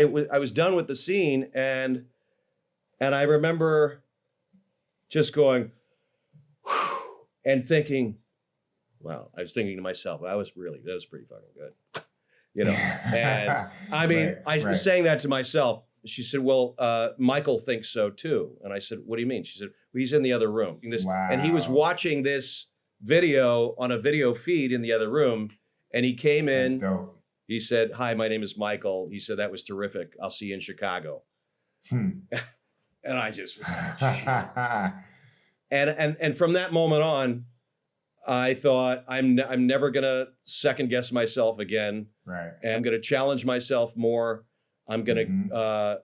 I was done with the scene, and I remember just going, whew, and thinking, wow, I was thinking to myself, that was pretty fucking good. You know, and I mean, I was saying that to myself. She said, well, Michael thinks so too. And I said, what do you mean? She said, well, he's in the other room. And he was watching this video on a video feed in the other room. And he came in, he said, hi, my name is Michael. He said, that was terrific. I'll see you in Chicago. And I just was like, and from that moment on, I thought I'm never gonna second guess myself again. Right. And I'm gonna challenge myself more. I'm gonna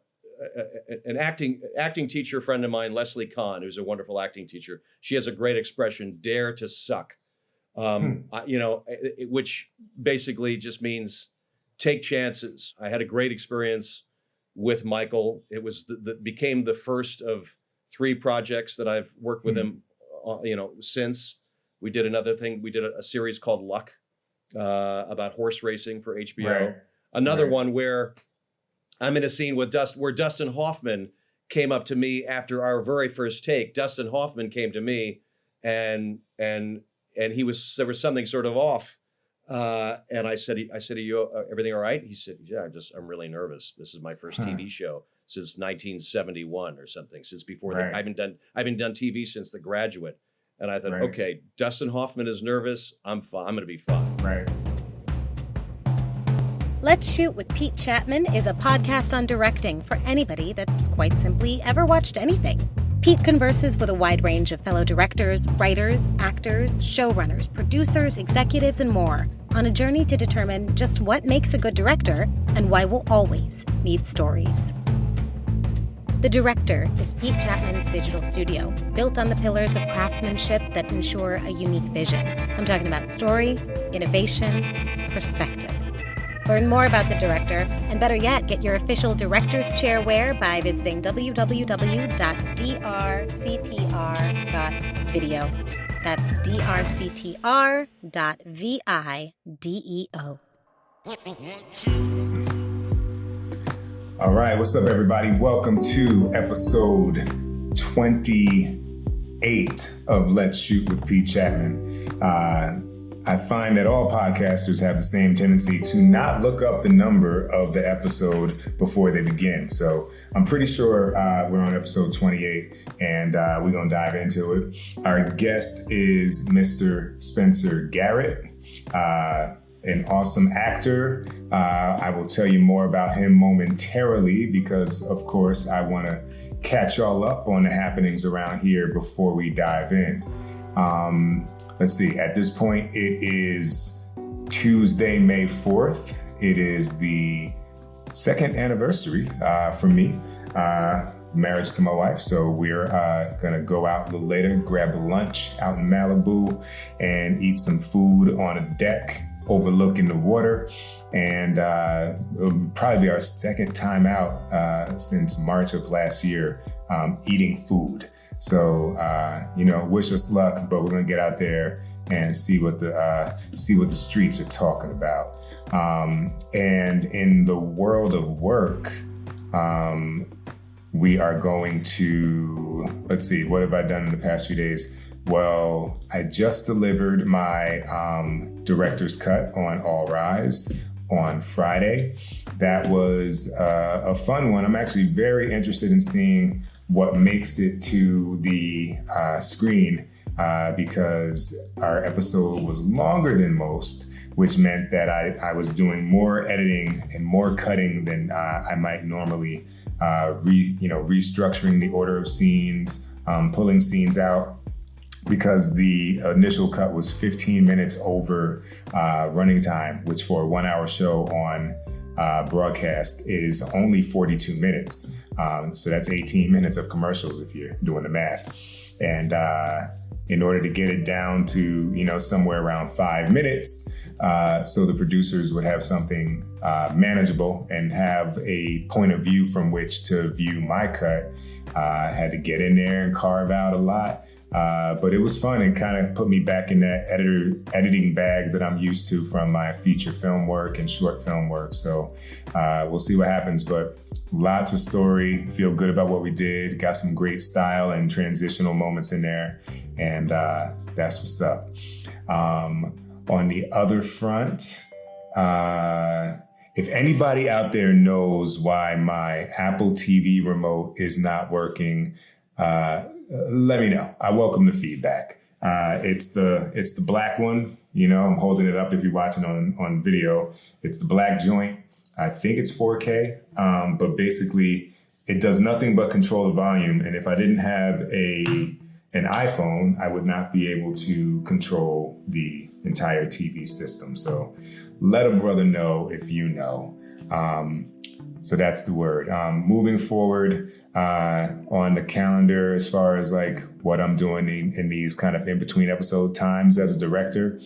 an acting teacher friend of mine, Leslie Kahn, who's a wonderful acting teacher. She has a great expression, "Dare to suck," which basically just means take chances. I had a great experience with Michael. It was became the first of 3 projects that I've worked with him, since. We did another thing. We did a series called Luck about horse racing for HBO. Right. Another one where I'm in a scene with where Dustin Hoffman came up to me after our very first take. Dustin Hoffman came to me, and there was something sort of off. And I said, "Are you everything all right?" He said, "Yeah, I'm really nervous. This is my first TV show since 1971 or something. Since before that, I haven't done TV since The Graduate." And I thought, okay, Dustin Hoffman is nervous. I'm fine. I'm going to be fine. Right. Let's Shoot with Pete Chatmon is a podcast on directing for anybody that's quite simply ever watched anything. Pete converses with a wide range of fellow directors, writers, actors, showrunners, producers, executives, and more on a journey to determine just what makes a good director and why we'll always need stories. The Director is Pete Chatmon's digital studio, built on the pillars of craftsmanship that ensure a unique vision. I'm talking about story, innovation, perspective. Learn more about The Director, and better yet, get your official Director's Chair wear by visiting www.drctr.video. That's drctr.video. All right, what's up, everybody? Welcome to episode 28 of Let's Shoot with Pete Chatmon. I find that all podcasters have the same tendency to not look up the number of the episode before they begin. So I'm pretty sure we're on episode 28, and we're going to dive into it. Our guest is Mr. Spencer Garrett. An awesome actor. I will tell you more about him momentarily because, of course, I want to catch y'all up on the happenings around here before we dive in. Let's see. At this point, it is Tuesday, May 4th. It is the 2nd anniversary for me, marriage to my wife. So we're going to go out a little later, grab a lunch out in Malibu and eat some food on a deck overlooking the water, and it'll probably be our 2nd time out since March of last year eating food. So wish us luck, but we're gonna get out there and see what the streets are talking about. And in the world of work, we are going to, let's see, what have I done in the past few days? Well, I just delivered my director's cut on All Rise on Friday. That was a fun one. I'm actually very interested in seeing what makes it to the screen because our episode was longer than most, which meant that I was doing more editing and more cutting than I might normally, restructuring the order of scenes, pulling scenes out. Because the initial cut was 15 minutes over running time, which for a 1-hour show on broadcast is only 42 minutes. So that's 18 minutes of commercials if you're doing the math. And in order to get it down to, somewhere around 5 minutes, so the producers would have something manageable and have a point of view from which to view my cut, I had to get in there and carve out a lot. But it was fun and kind of put me back in that editing bag that I'm used to from my feature film work and short film work. So we'll see what happens, but lots of story, feel good about what we did, got some great style and transitional moments in there. And that's what's up. On the other front, if anybody out there knows why my Apple TV remote is not working, let me know. I welcome the feedback. It's the black one. You know, I'm holding it up if you're watching on video. It's the black joint. I think it's 4K, but basically it does nothing but control the volume. And if I didn't have an iPhone, I would not be able to control the entire TV system. So let a brother know if you know. So that's the word. Moving forward on the calendar, as far as like what I'm doing in these kind of in-between episode times as a director,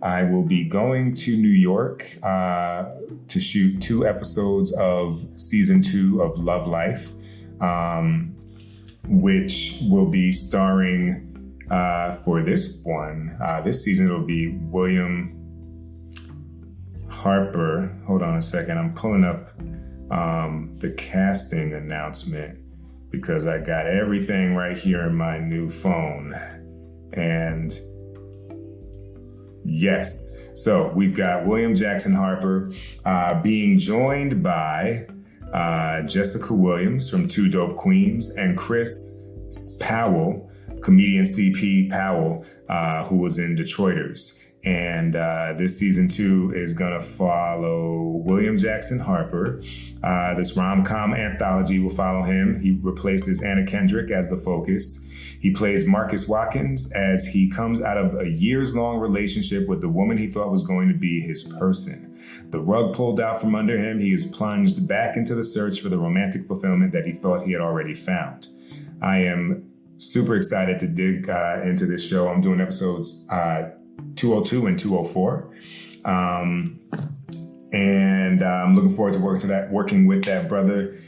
I will be going to New York to shoot 2 episodes of season 2 of Love Life, which will be starring for this one. This season it'll be William Harper. Hold on a second. I'm pulling up the casting announcement because I got everything right here in my new phone. And yes, so we've got William Jackson Harper being joined by Jessica Williams from Two Dope Queens and Chris Powell, comedian CP Powell, who was in Detroiters. And this season 2 is gonna follow William Jackson Harper. This rom-com anthology will follow him. He replaces Anna Kendrick as the focus. He plays Marcus Watkins as he comes out of a years-long relationship with the woman he thought was going to be his person. The rug pulled out from under him, he is plunged back into the search for the romantic fulfillment that he thought he had already found. I am super excited to dig into this show. I'm doing episodes 202 and 204. And I'm looking forward to working with that brother.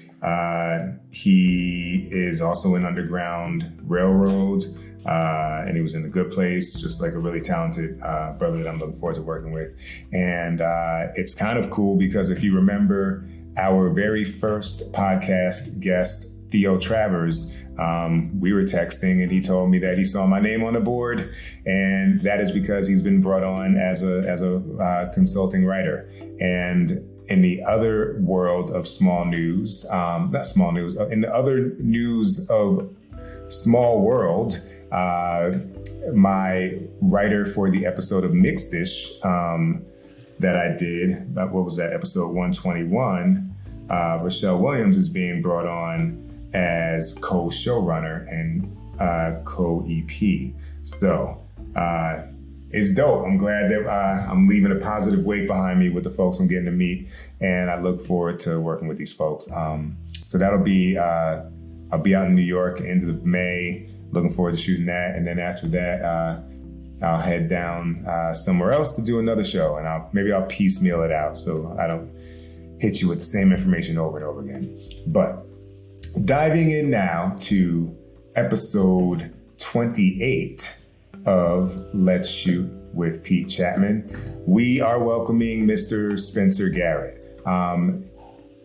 He is also in Underground Railroad, and he was in The Good Place, just like a really talented brother that I'm looking forward to working with. And it's kind of cool because if you remember our very first podcast guest, Theo Travers, we were texting and he told me that he saw my name on the board, and that is because he's been brought on as a consulting writer. And in the other world of small news, in the other news of small world, my writer for the episode of Mixed-ish that I did, what was that, episode 121, Rochelle Williams is being brought on as co-showrunner and co-EP. So it's dope. I'm glad that I'm leaving a positive weight behind me with the folks I'm getting to meet, and I look forward to working with these folks. So that'll be, I'll be out in New York end of May, looking forward to shooting that. And then after that, I'll head down somewhere else to do another show, and maybe I'll piecemeal it out so I don't hit you with the same information over and over again. But diving in now to episode 28 of Let's Shoot with Pete Chatmon, we are welcoming Mr. Spencer Garrett.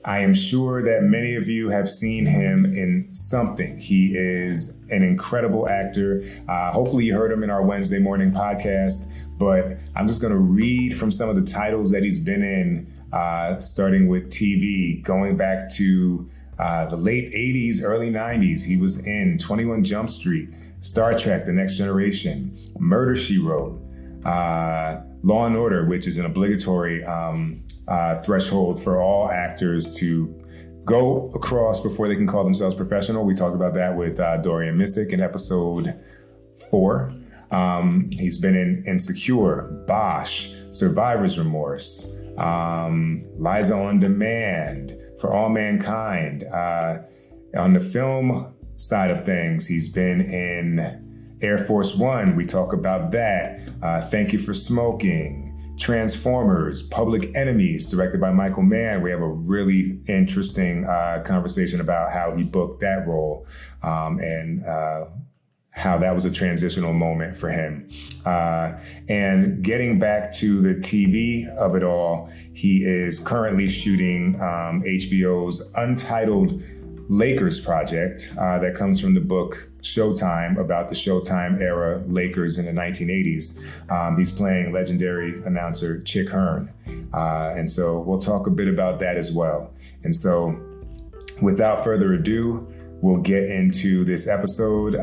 I am sure that many of you have seen him in something. He is an incredible actor. Hopefully you heard him in our Wednesday morning podcast, but I'm just going to read from some of the titles that he's been in, starting with TV, going back to the late 80s, early 90s. He was in 21 Jump Street, Star Trek, The Next Generation, Murder, She Wrote, Law and Order, which is an obligatory threshold for all actors to go across before they can call themselves professional. We talked about that with Dorian Missick in episode 4. He's been in Insecure, Bosch, Survivor's Remorse, Liza on Demand, For All Mankind. On the film side of things, he's been in Air Force One. We talk about that. Thank You for Smoking, Transformers, Public Enemies, directed by Michael Mann. We have a really interesting conversation about how he booked that role and how that was a transitional moment for him. And getting back to the TV of it all, he is currently shooting HBO's Untitled Lakers project that comes from the book Showtime, about the Showtime era Lakers in the 1980s. He's playing legendary announcer Chick Hearn. And so we'll talk a bit about that as well. And so without further ado, we'll get into this episode.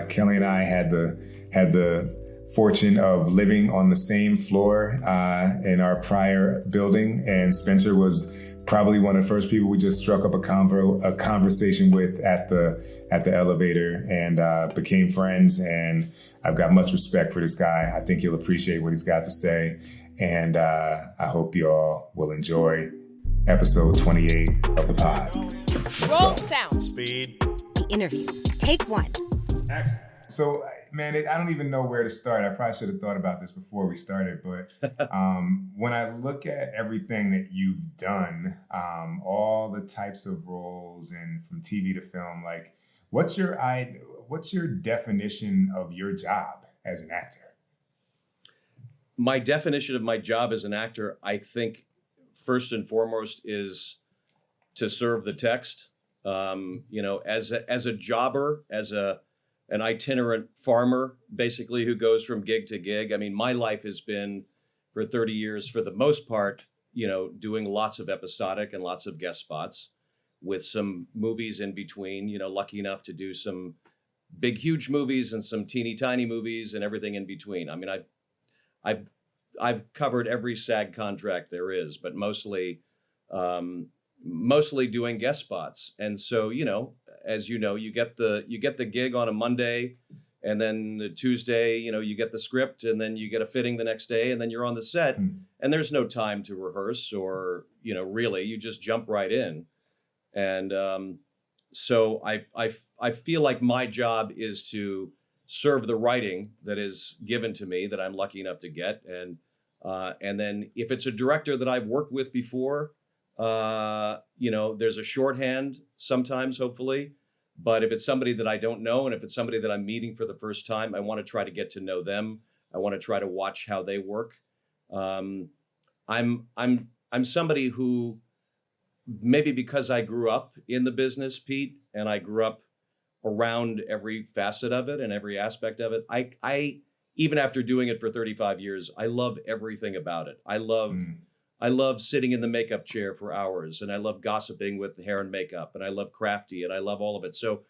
Kelly and I had the fortune of living on the same floor in our prior building, and Spencer was probably one of the first people we just struck up a conversation with at the elevator, and became friends. And I've got much respect for this guy. I think you'll appreciate what he's got to say, and I hope you all will enjoy episode 28 of the pod. Let's Roll go. sound. Speed. The interview. Take 1. So, man, I don't even know where to start. I probably should have thought about this before we started, but when I look at everything that you've done, all the types of roles, and from TV to film, like, what's your definition of your job as an actor? My definition of my job as an actor, I think, first and foremost, is to serve the text. As a jobber, as an itinerant farmer, basically, who goes from gig to gig. I mean, my life has been, for 30 years, for the most part, doing lots of episodic and lots of guest spots, with some movies in between. Lucky enough to do some big, huge movies and some teeny tiny movies and everything in between. I mean, I've covered every SAG contract there is, but mostly doing guest spots. And so, as you know, you get the gig on a Monday, and then the Tuesday, you get the script, and then you get a fitting the next day, and then you're on the set, and there's no time to rehearse or, really, you just jump right in. And so I feel like my job is to serve the writing that is given to me, that I'm lucky enough to get. And then if it's a director that I've worked with before, there's a shorthand sometimes, hopefully. But if it's somebody that I don't know, and if it's somebody that I'm meeting for the first time, I want to try to get to know them. I want to try to watch how they work. I'm somebody who, maybe because I grew up in the business, Pete, and I grew up around every facet of it and every aspect of it, I even after doing it for 35 years, I love everything about it. I love sitting in the makeup chair for hours, and I love gossiping with hair and makeup, and I love crafty, and I love all of it. So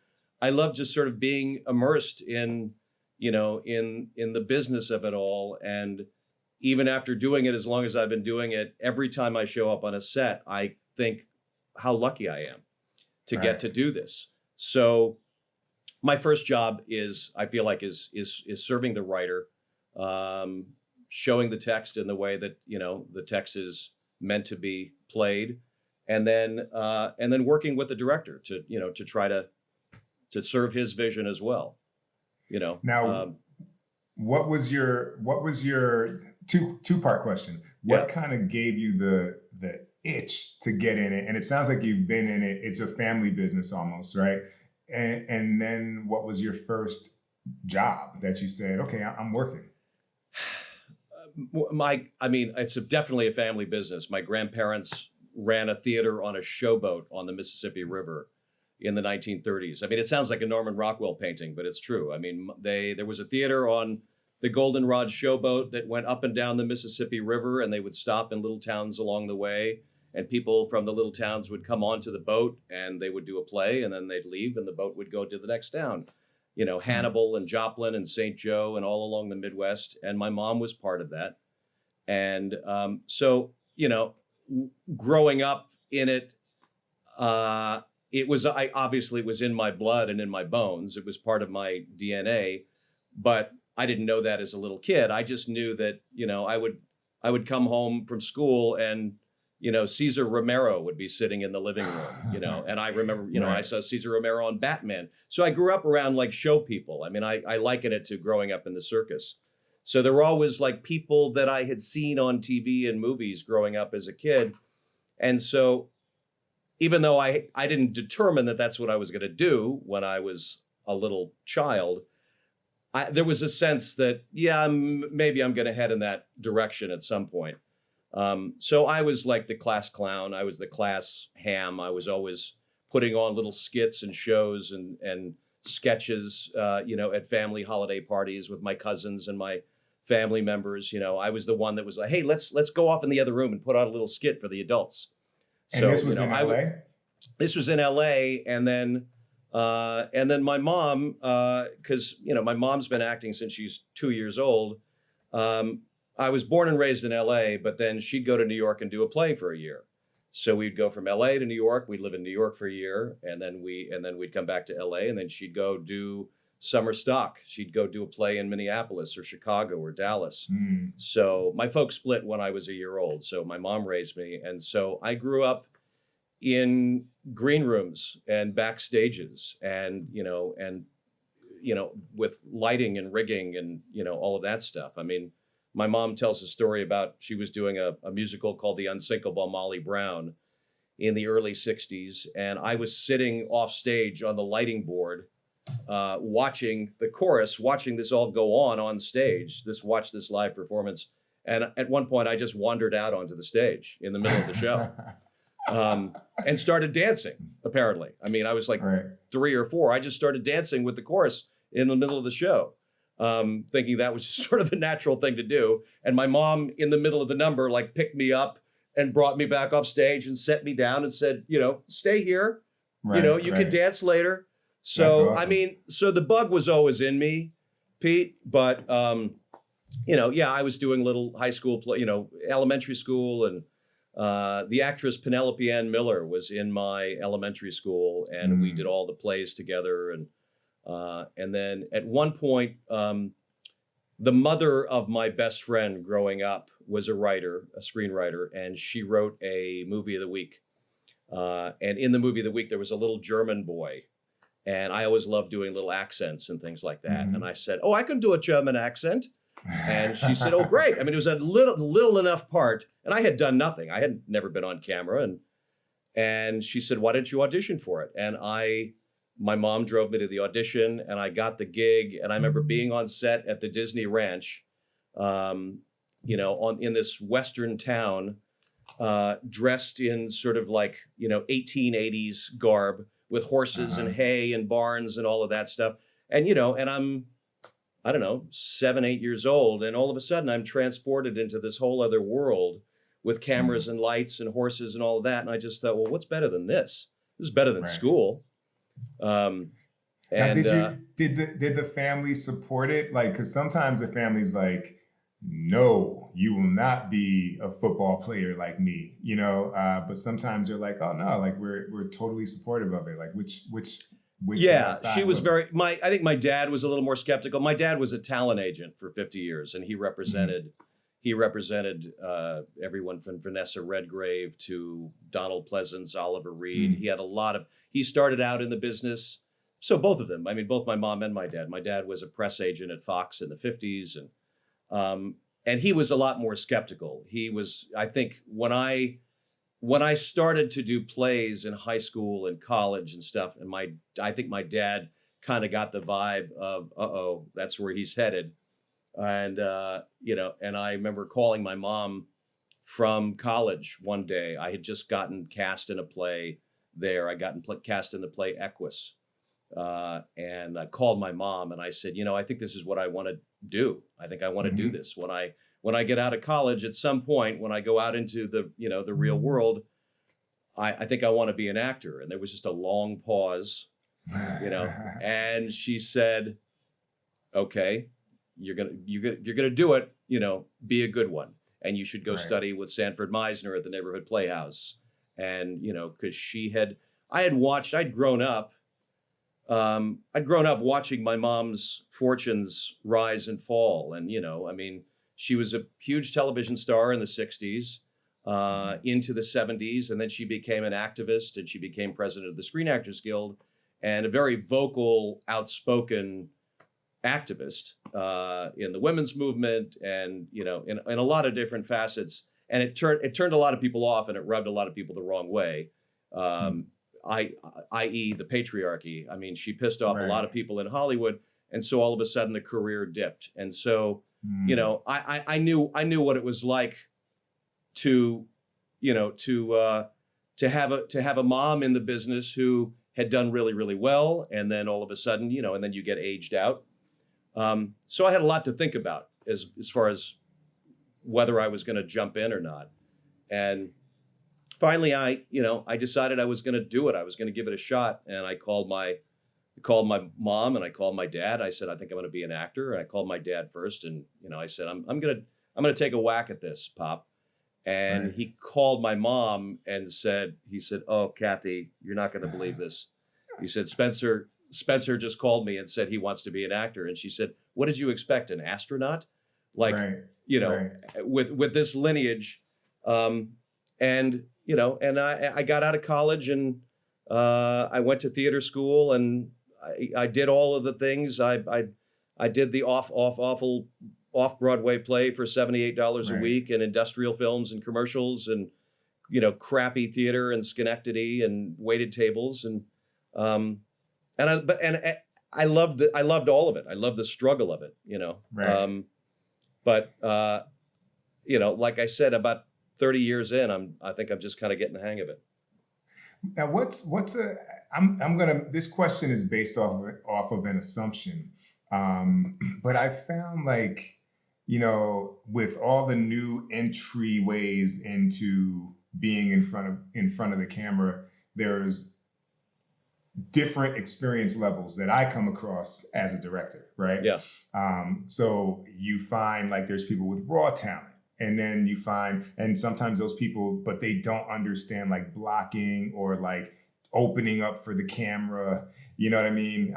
I love just sort of being immersed in the business of it all. And even after doing it as long as I've been doing it, every time I show up on a set, I think how lucky I am to get to do this. So my first job I feel like is serving the writer, showing the text in the way that the text is meant to be played, and then working with the director to try to serve his vision as well. Now, what was your two-part question? What kind of gave you the itch to get in it? And it sounds like you've been in it. It's a family business almost, right? And then what was your first job that you said, okay, I'm working? It's definitely a family business. My grandparents ran a theater on a showboat on the Mississippi River in the 1930s. I mean, it sounds like a Norman Rockwell painting, but it's true. I mean, there was a theater on the Goldenrod showboat that went up and down the Mississippi River, and they would stop in little towns along the way, and people from the little towns would come onto the boat, and they would do a play, and then they'd leave, and the boat would go to the next town. Hannibal and Joplin and St. Joe and all along the Midwest. And my mom was part of that. And so, growing up in it, obviously it was in my blood and in my bones. It was part of my DNA, but I didn't know that as a little kid. I just knew that, I would come home from school, and Cesar Romero would be sitting in the living room, and I remember, Right. I saw Cesar Romero on Batman. So I grew up around like show people. I mean, I liken it to growing up in the circus. So there were always like people that I had seen on TV and movies growing up as a kid. And so even though I didn't determine that that's what I was going to do when I was a little child, there was a sense that, maybe I'm going to head in that direction at some point. So I was like the class clown. I was the class ham. I was always putting on little skits and shows and sketches, at family holiday parties with my cousins and my family members. I was the one that was like, hey, let's go off in the other room and put on a little skit for the adults. And this was in LA? This was in LA. And then my mom, because, my mom's been acting since she's 2 years old. I was born and raised in LA, but then she'd go to New York and do a play for a year. So we'd go from LA to New York. We'd live in New York for a year, and then we'd come back to LA, and then she'd go do summer stock. She'd go do a play in Minneapolis or Chicago or Dallas. So my folks split when I was a year old. So my mom raised me, and so I grew up in green rooms and backstages, and with lighting and rigging and all of that stuff. I mean, my mom tells a story about she was doing a musical called The Unsinkable Molly Brown in the early 60s. And I was sitting off stage on the lighting board, watching the chorus, watching this all go on stage, watch this live performance. And at one point I just wandered out onto the stage in the middle of the show and started dancing, apparently. I mean, I was like 3 or 4. I just started dancing with the chorus in the middle of the show. Thinking that was just sort of the natural thing to do. And my mom in the middle of the number, like picked me up and brought me back off stage and set me down and said, stay here, you can dance later. So, awesome. I mean, so the bug was always in me, Pete, but, I was doing little high school, elementary school, and the actress Penelope Ann Miller was in my elementary school, and we did all the plays together. And then at one point, the mother of my best friend growing up was a screenwriter, and she wrote a movie of the week. And in the movie of the week, there was a little German boy. And I always loved doing little accents and things like that. And I said, I can do a German accent. And she said, oh, great. I mean, it was a little enough part. And I had done nothing. I had never been on camera. And she said, why didn't you audition for it? And my mom drove me to the audition, and I got the gig. And I remember being on set at the Disney Ranch, in this Western town, dressed in sort of like, 1880s garb with horses and hay and barns and all of that stuff. And, and I'm, I don't know, 7, 8 years old. And all of a sudden I'm transported into this whole other world with cameras and lights and horses and all of that. And I just thought, well, what's better than this? This is better than school. And now, did the family support it? Like, because sometimes the family's like, no, you will not be a football player like me, but sometimes they're like, oh no, like we're totally supportive of it. Like which she was I think my dad was a little more skeptical. My dad was a talent agent for 50 years, and he represented everyone from Vanessa Redgrave to Donald Pleasance, Oliver Reed. He started out in the business. So both of them, I mean, both my mom and my dad was a press agent at Fox in the 50s. And he was a lot more skeptical. He was, I think, when I started to do plays in high school and college and stuff, and I think my dad kind of got the vibe of, that's where he's headed. And, and I remember calling my mom from college one day. I had just gotten cast in a play there. I gotten cast in the play Equus. And I called my mom and I said, I think this is what I want to do. I think I want to do this. When I get out of college at some point, when I go out into the real world, I think I want to be an actor. And there was just a long pause, and she said, okay, you're gonna do it, be a good one. And you should go study with Sanford Meisner at the Neighborhood Playhouse. And, because I'd grown up watching my mom's fortunes rise and fall. And, she was a huge television star in the 60s, into the 70s. And then she became an activist, and she became president of the Screen Actors Guild, and a very vocal, outspoken activist in the women's movement, and, in a lot of different facets. And it turned a lot of people off, and it rubbed a lot of people the wrong way. I.e. the patriarchy. I mean, she pissed off a lot of people in Hollywood, And so all of a sudden the career dipped. And so, you know, I knew what it was like to, you know, to have a mom in the business who had done really, really well. And then all of a sudden, you know, and then you get aged out. So I had a lot to think about as far as whether I was going to jump in or not. And finally, I decided I was going to do it. I was going to give it a shot. And I called my mom and I called my dad. I said, I think I'm going to be an actor. And I called my dad first. And, you know, I said, I'm going to take a whack at this, Pop. And Right. he called my mom and he said, oh, Kathy, you're not going to believe this. He said, Spencer just called me and said he wants to be an actor. And she said, what did you expect? An astronaut? Like, Right. you know, with this lineage. And, you know, and I got out of college and I went to theater school and I did all of the things. I did the off-Broadway play for $78 a Right. week and industrial films and commercials and, you know, crappy theater and Schenectady and waited tables. And I loved all of it. I loved the struggle of it, you know. Right. But you know, like I said, about 30 years in, I think I'm just kind of getting the hang of it. Now, this question is based off of an assumption. But I found, like, you know, with all the new entryways into being in front of the camera, there's different experience levels that I come across as a director, right? Yeah. So you find, like, there's people with raw talent. And then you find, and sometimes those people, but they don't understand, like, blocking or like opening up for the camera, you know what I mean?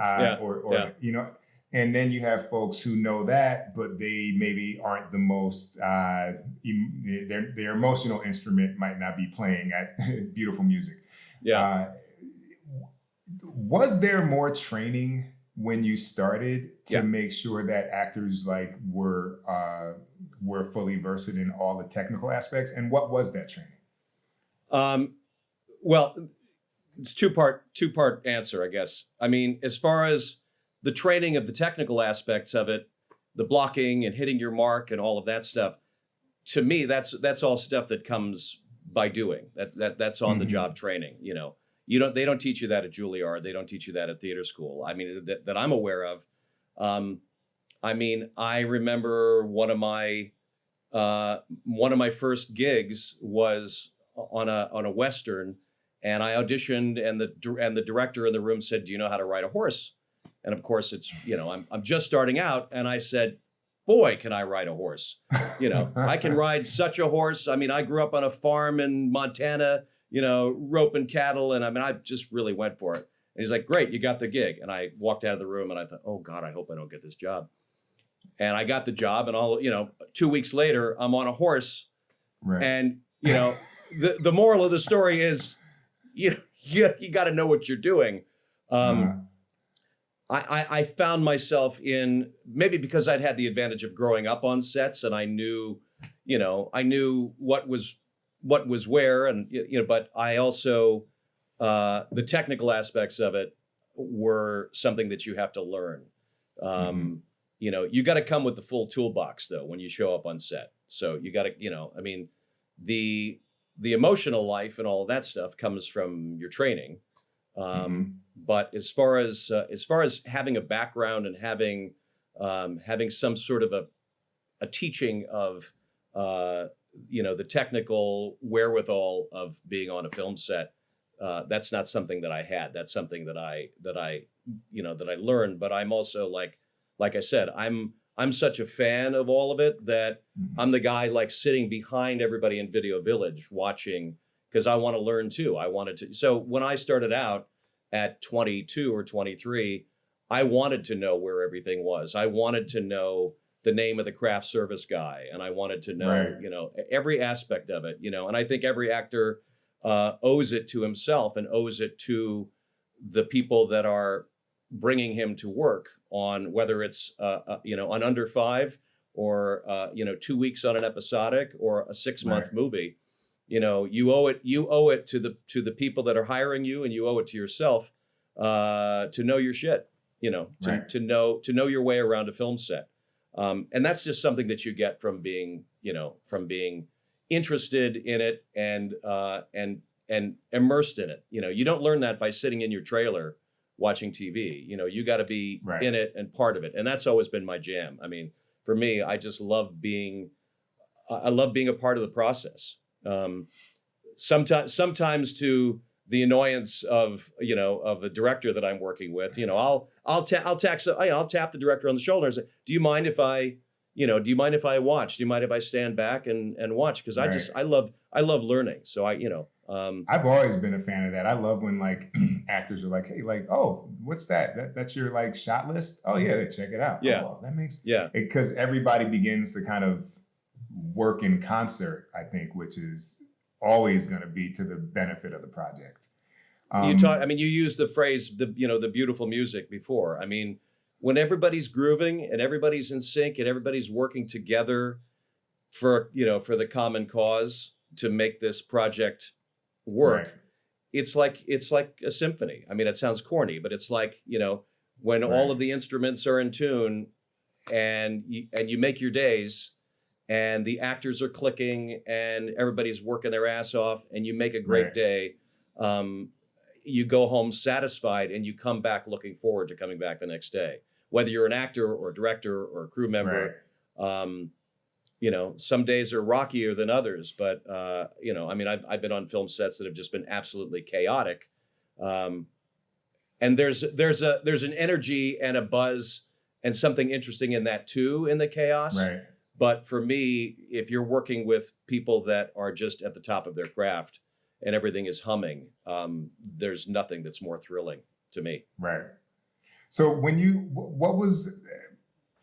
You know, and then you have folks who know that, but they maybe aren't the most, their emotional instrument might not be playing at beautiful music. Yeah. Was there more training when you started to Yeah. make sure that actors, like, were fully versed in all the technical aspects? And what was that training? Well, it's two-part answer, I guess. I mean, as far as the training of the technical aspects of it, the blocking and hitting your mark and all of that stuff, to me, that's all stuff that comes by doing. That's on the job training, you know. They don't teach you that at Juilliard. They don't teach you that at theater school. I mean, that I'm aware of. I mean, I remember one of my first gigs was on a Western, and I auditioned, and the director in the room said, "Do you know how to ride a horse?" And of course, it's, you know, I'm just starting out, and I said, "Boy, can I ride a horse!" You know, I can ride such a horse. I mean, I grew up on a farm in Montana, you know, roping cattle, and I mean, I just really went for it. And he's like, "Great, you got the gig." And I walked out of the room, and I thought, "Oh God, I hope I don't get this job." And I got the job, and 2 weeks later, I'm on a horse. Right. And, you know, the moral of the story is, you got to know what you're doing. I found myself in, maybe because I'd had the advantage of growing up on sets, and I knew what was where, and, you know, but I also, the technical aspects of it were something that you have to learn. You know, you got to come with the full toolbox, though, when you show up on set. So you got to, you know, I mean, the emotional life and all of that stuff comes from your training. But as far as having a background and having some sort of a teaching of, you know, the technical wherewithal of being on a film set, that's not something that I had. That's something that I learned. But I'm also, like I said, I'm such a fan of all of it that I'm the guy, like, sitting behind everybody in Video Village watching, because I want to learn too. I wanted to. So when I started out at 22 or 23, I wanted to know where everything was. I wanted to know the name of the craft service guy, and I wanted to know, you know, every aspect of it, you know. And I think every actor owes it to himself and owes it to the people that are bringing him to work on, whether it's you know, an Under 5 or you know, 2 weeks on an episodic or a 6-month movie. You know, you owe it to the people that are hiring you, and you owe it to yourself to know your shit. Right. to know your way around a film set. And that's just something that you get from being interested in it and immersed in it. You don't learn that by sitting in your trailer watching TV. You got to be Right. in it and part of it. And that's always been my jam. I mean, for me, I just love I love being a part of the process. Sometimes to the annoyance of the director that I'm working with, I'll tap the director on the shoulder and say, do you mind if I watch? Do you mind if I stand back and watch? Because Right. I love learning. So I've always been a fan of that. I love when like actors are like, hey, like, oh, what's that? That's your like shot list? Oh yeah, check it out. Yeah. Oh, that makes yeah. because everybody begins to kind of work in concert, I think, which is always going to be to the benefit of the project. You used the phrase, the beautiful music before. I mean, when everybody's grooving and everybody's in sync and everybody's working together for the common cause to make this project work, Right. it's like a symphony. I mean, it sounds corny, but it's like, when Right. all of the instruments are in tune and you make your days and the actors are clicking and everybody's working their ass off and you make a great Right. day. You go home satisfied and you come back looking forward to coming back the next day, whether you're an actor or a director or a crew member. Right. Some days are rockier than others, but I've been on film sets that have just been absolutely chaotic. And there's an energy and a buzz and something interesting in that too, in the chaos. Right. But for me, if you're working with people that are just at the top of their craft and everything is humming, there's nothing that's more thrilling to me. Right. So what was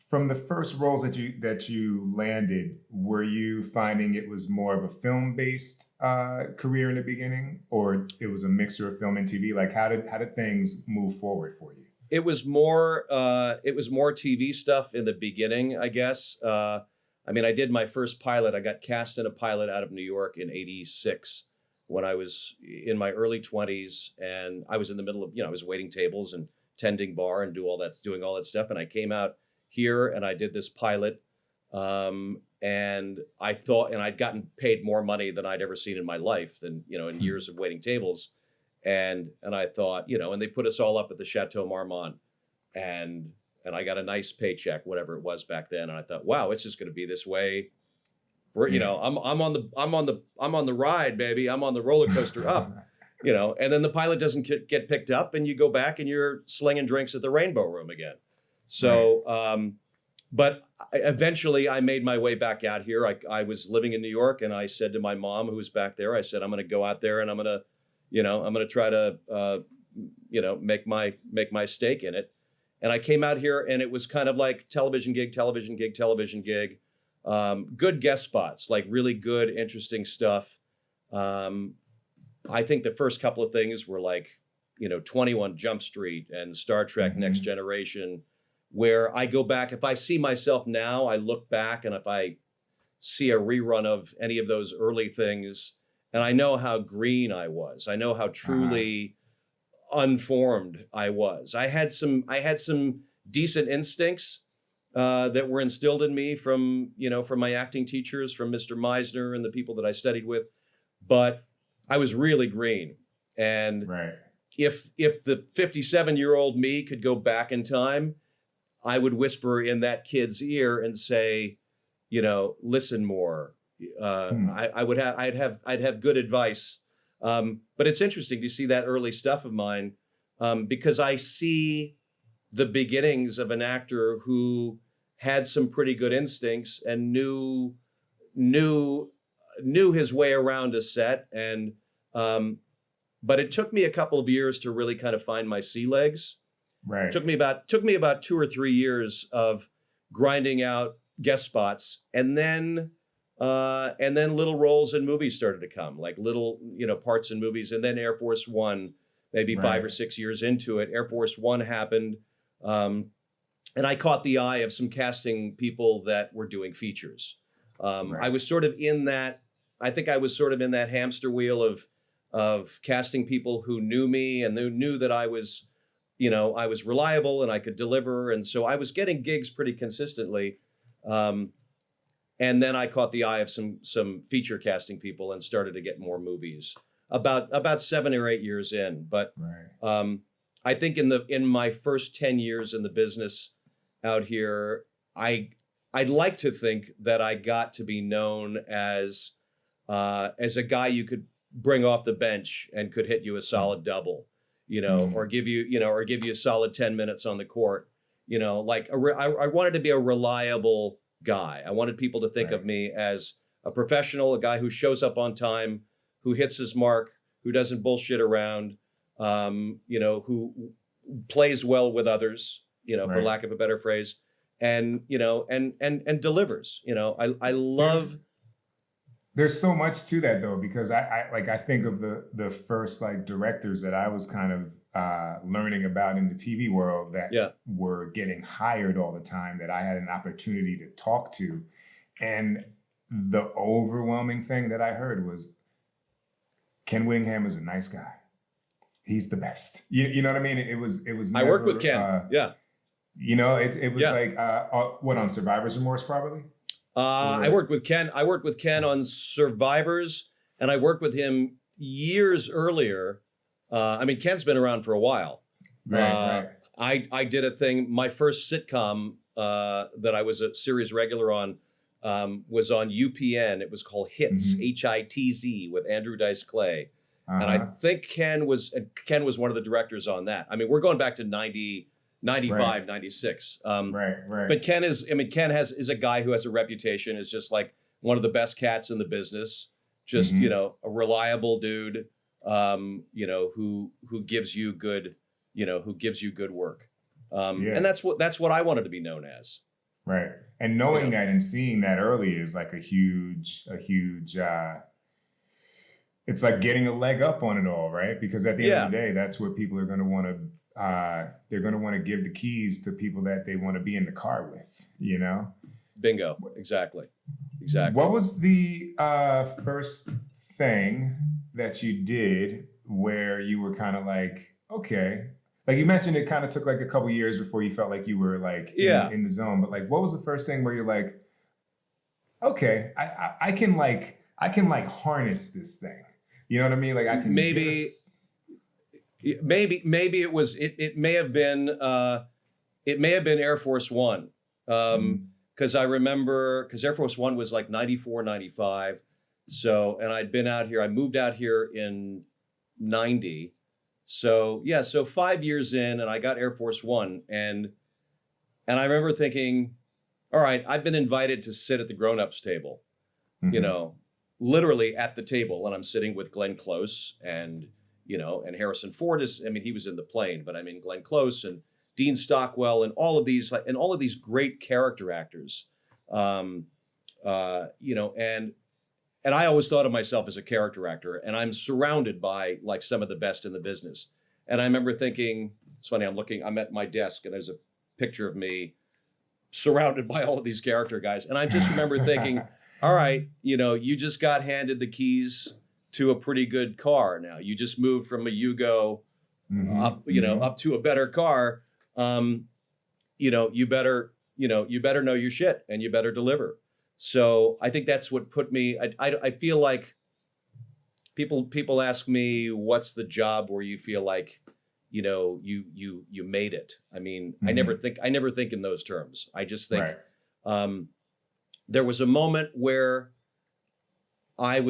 from the first roles that you landed, were you finding it was more of a film-based career in the beginning, or it was a mixture of film and TV? Like how did things move forward for you? It was more TV stuff in the beginning, I guess. I did my first pilot. I got cast in a pilot out of New York in '86 when I was in my early 20s, and I was in the middle of, I was waiting tables and tending bar and doing all that stuff. And I came out here and I did this pilot, and I thought, and I'd gotten paid more money than I'd ever seen in my life than, in years of waiting tables. And I thought, and they put us all up at the Chateau Marmont, and I got a nice paycheck, whatever it was back then. And I thought, wow, it's just going to be this way. I'm on the ride, baby. I'm on the roller coaster up, and then the pilot doesn't get picked up and you go back and you're slinging drinks at the Rainbow Room again. So, Right. But eventually I made my way back out here. I was living in New York and I said to my mom, who was back there, I said, I'm going to go out there and I'm going to try to, make my stake in it. And I came out here and it was kind of like television gig, good guest spots, like really good, interesting stuff. I think the first couple of things were like, 21 Jump Street and Star Trek Mm-hmm. Next Generation, where I go back, if I see myself now, I look back and if I see a rerun of any of those early things, and I know how green I was. I know how truly unformed I was. I had some decent instincts that were instilled in me from my acting teachers, from Mr. Meisner and the people that I studied with, but I was really green. And Right. if the 57-year-old me could go back in time, I would whisper in that kid's ear and say, listen more. I'd have good advice. But it's interesting to see that early stuff of mine, because I see the beginnings of an actor who had some pretty good instincts and knew his way around a set. And but it took me a couple of years to really kind of find my sea legs. Right. It took me about 2 or 3 years of grinding out guest spots, and then little roles in movies started to come, like little parts in movies, and then Air Force One, maybe Right. 5 or 6 years into it, Air Force One happened, and I caught the eye of some casting people that were doing features. Right. I was sort of in that. I think I was sort of in that hamster wheel of casting people who knew me and who knew that I was I was reliable and I could deliver. And so I was getting gigs pretty consistently. And then I caught the eye of some feature casting people and started to get more movies about 7 or 8 years in. But I think in my first 10 years in the business out here, I'd like to think that I got to be known as a guy you could bring off the bench and could hit you a solid double, or give you a solid 10 minutes on the court. Like I wanted to be a reliable guy. I wanted people to think of me as a professional, a guy who shows up on time, who hits his mark, who doesn't bullshit around, who plays well with others, for lack of a better phrase, and delivers. I love. There's so much to that though, because I think of the first like directors that I was kind of learning about in the TV world that were getting hired all the time, that I had an opportunity to talk to. And the overwhelming thing that I heard was, Ken Whittingham is a nice guy. He's the best. You know what I mean? It was. I worked with Ken. It was like what, on Survivor's Remorse probably. I worked with Ken. I worked with Ken on Survivors, and I worked with him years earlier. Ken's been around for a while. Right. I did a thing. My first sitcom that I was a series regular on was on UPN. It was called Hits, HITZ, with Andrew Dice Clay. And I think Ken was one of the directors on that. We're going back to 95, 96. But Ken is a guy who has a reputation as just like one of the best cats in the business. Just, a reliable dude, who gives you good, work. And that's what I wanted to be known as. Right. And knowing that and seeing that early is like a huge, it's like getting a leg up on it all, right? Because at the end of the day, that's where people are going to want to, they're going to want to give the keys to people that they want to be in the car with, Bingo. Exactly. What was the first thing that you did where you were kind of like, okay, like you mentioned, it kind of took like a couple years before you felt like you were like in the zone, but like, what was the first thing where you're like, okay, I can harness this thing. You know what I mean? Like I can maybe it was it may have been Air Force One. Because I remember, because Air Force One was like 94, 95. So, and I'd been out here, I moved out here in 90. So 5 years in, and I got Air Force One. And I remember thinking, all right, I've been invited to sit at the grown-ups table, literally at the table. And I'm sitting with Glenn Close and Harrison Ford he was in the plane, but Glenn Close and Dean Stockwell and all of these great character actors, and I always thought of myself as a character actor, and I'm surrounded by like some of the best in the business. And I remember thinking, it's funny, I'm at my desk and there's a picture of me surrounded by all of these character guys. And I just remember thinking, all right, you just got handed the keys to a pretty good car. Now you just moved from a Yugo up to a better car. You better know your shit and you better deliver. So I think that's what put me, I feel like people ask me, what's the job where you feel like, you made it. I never think in those terms. I just think, there was a moment where I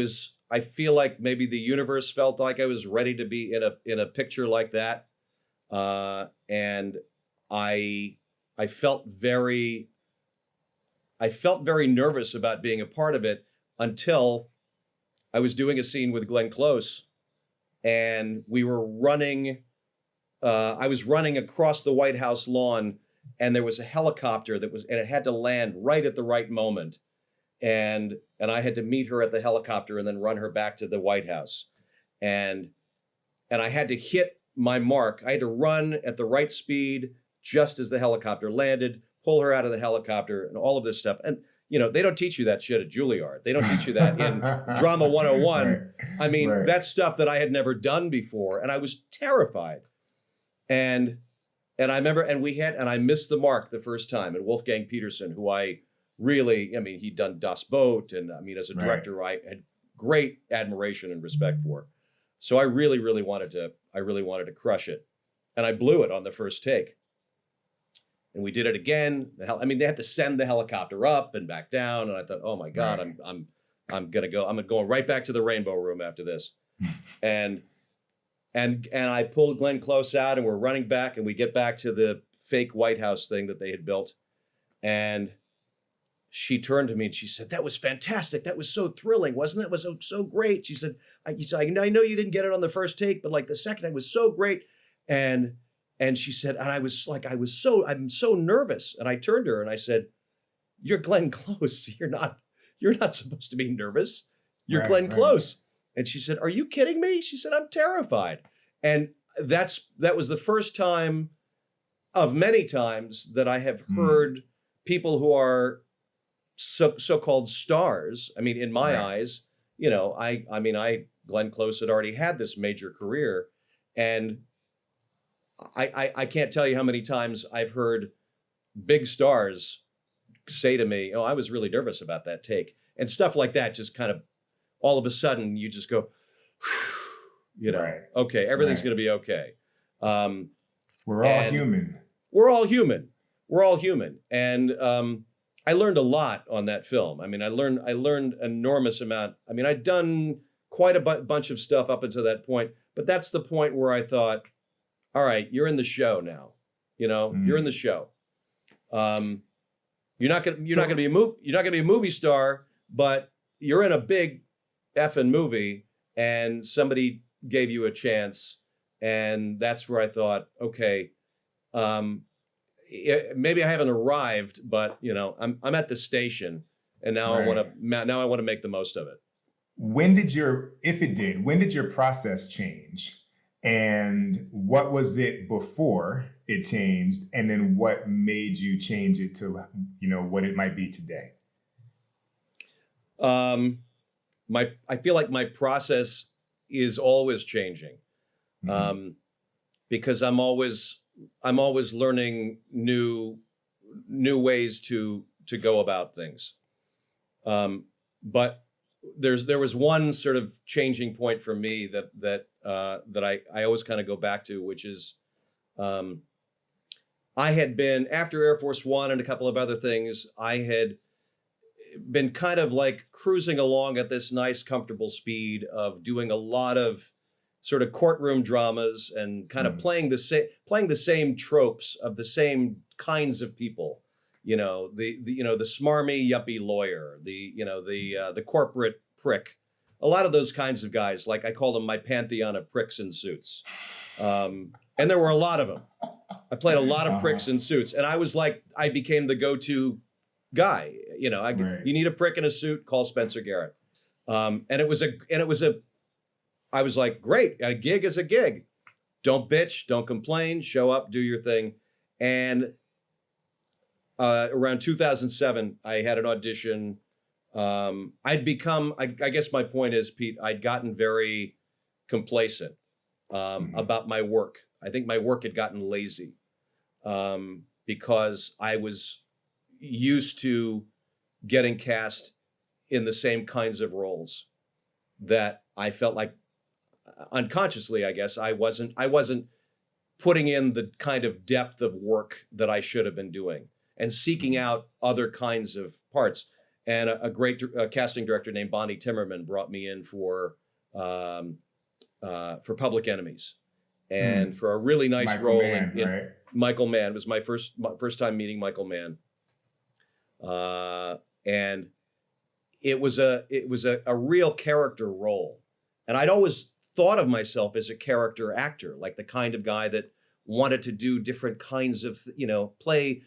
feel like maybe the universe felt like I was ready to be in a picture like that. And I felt very nervous about being a part of it until I was doing a scene with Glenn Close, and we were running. I was running across the White House lawn, and there was a helicopter and it had to land right at the right moment, and I had to meet her at the helicopter and then run her back to the White House, and I had to hit my mark. I had to run at the right speed just as the helicopter landed, pull her out of the helicopter, and all of this stuff. And they don't teach you that shit at Juilliard. They don't teach you that in Drama 101. That's stuff that I had never done before, and I was terrified. And And I remember, and I missed the mark the first time. And Wolfgang Peterson, who I really, I mean, he'd done Das Boot, and I mean, as a director, I had great admiration and respect for. So I really wanted to crush it, and I blew it on the first take. And we did it again. I mean, they had to send the helicopter up and back down, and I thought, oh my God, I'm going right back to the Rainbow Room after this, and I pulled Glenn Close out, and we're running back, and we get back to the fake White House thing that they had built, and she turned to me and she said, "That was fantastic. That was so thrilling, wasn't it? It was so great." She said, I know you didn't get it on the first take, but like the second time was so great. And she said, and I'm so nervous. And I turned to her and I said, "You're Glenn Close. You're not supposed to be nervous. You're Glenn Close." And she said, "Are you kidding me?" She said, "I'm terrified." And that was the first time of many times that I have heard people who are so-called stars. I mean, in my eyes, you know, Glenn Close had already had this major career, and I can't tell you how many times I've heard big stars say to me, "Oh, I was really nervous about that take," and stuff like that. Just kind of all of a sudden, you just go, you know, okay, everything's going to be okay. We're all human. We're all human. We're all human, and I learned a lot on that film. I mean, I learned an enormous amount. I mean, I'd done quite a bunch of stuff up until that point, but that's the point where I thought, all right, you're in the show now. You know, you're in the show. You're not gonna be a movie star, but you're in a big effing movie, and somebody gave you a chance, and that's where I thought, okay, maybe I haven't arrived, but you know, I'm at the station, and now I want to make the most of it. When did your process change, and what was it before it changed, and then what made you change it to, you know, what it might be today? I feel like my process is always changing, because I'm always learning new ways to go about things. But there was one sort of changing point for me that I always kind of go back to, which is I had been, after Air Force One and a couple of other things, I had been kind of like cruising along at this nice, comfortable speed of doing a lot of sort of courtroom dramas and kind of playing the same tropes of the same kinds of people. You know, the smarmy yuppie lawyer, the corporate prick, a lot of those kinds of guys. Like I called them my pantheon of pricks in suits, and there were a lot of them. I played a lot of pricks in suits, and I became the go-to guy. You know, you need a prick in a suit, call Spencer Garrett. I was like, great, a gig is a gig. Don't bitch, don't complain, show up, do your thing. And around 2007, I had an audition. I guess my point is, Pete, I'd gotten very complacent about my work. I think my work had gotten lazy because I was used to getting cast in the same kinds of roles that I felt like unconsciously, I guess, I wasn't putting in the kind of depth of work that I should have been doing and seeking out other kinds of parts. And a great casting director named Bonnie Timmerman brought me in for Public Enemies, and for a really nice role in Michael Mann. It was my first time meeting Michael Mann, and it was a real character role, and I'd always thought of myself as a character actor, like the kind of guy that wanted to do different kinds of, play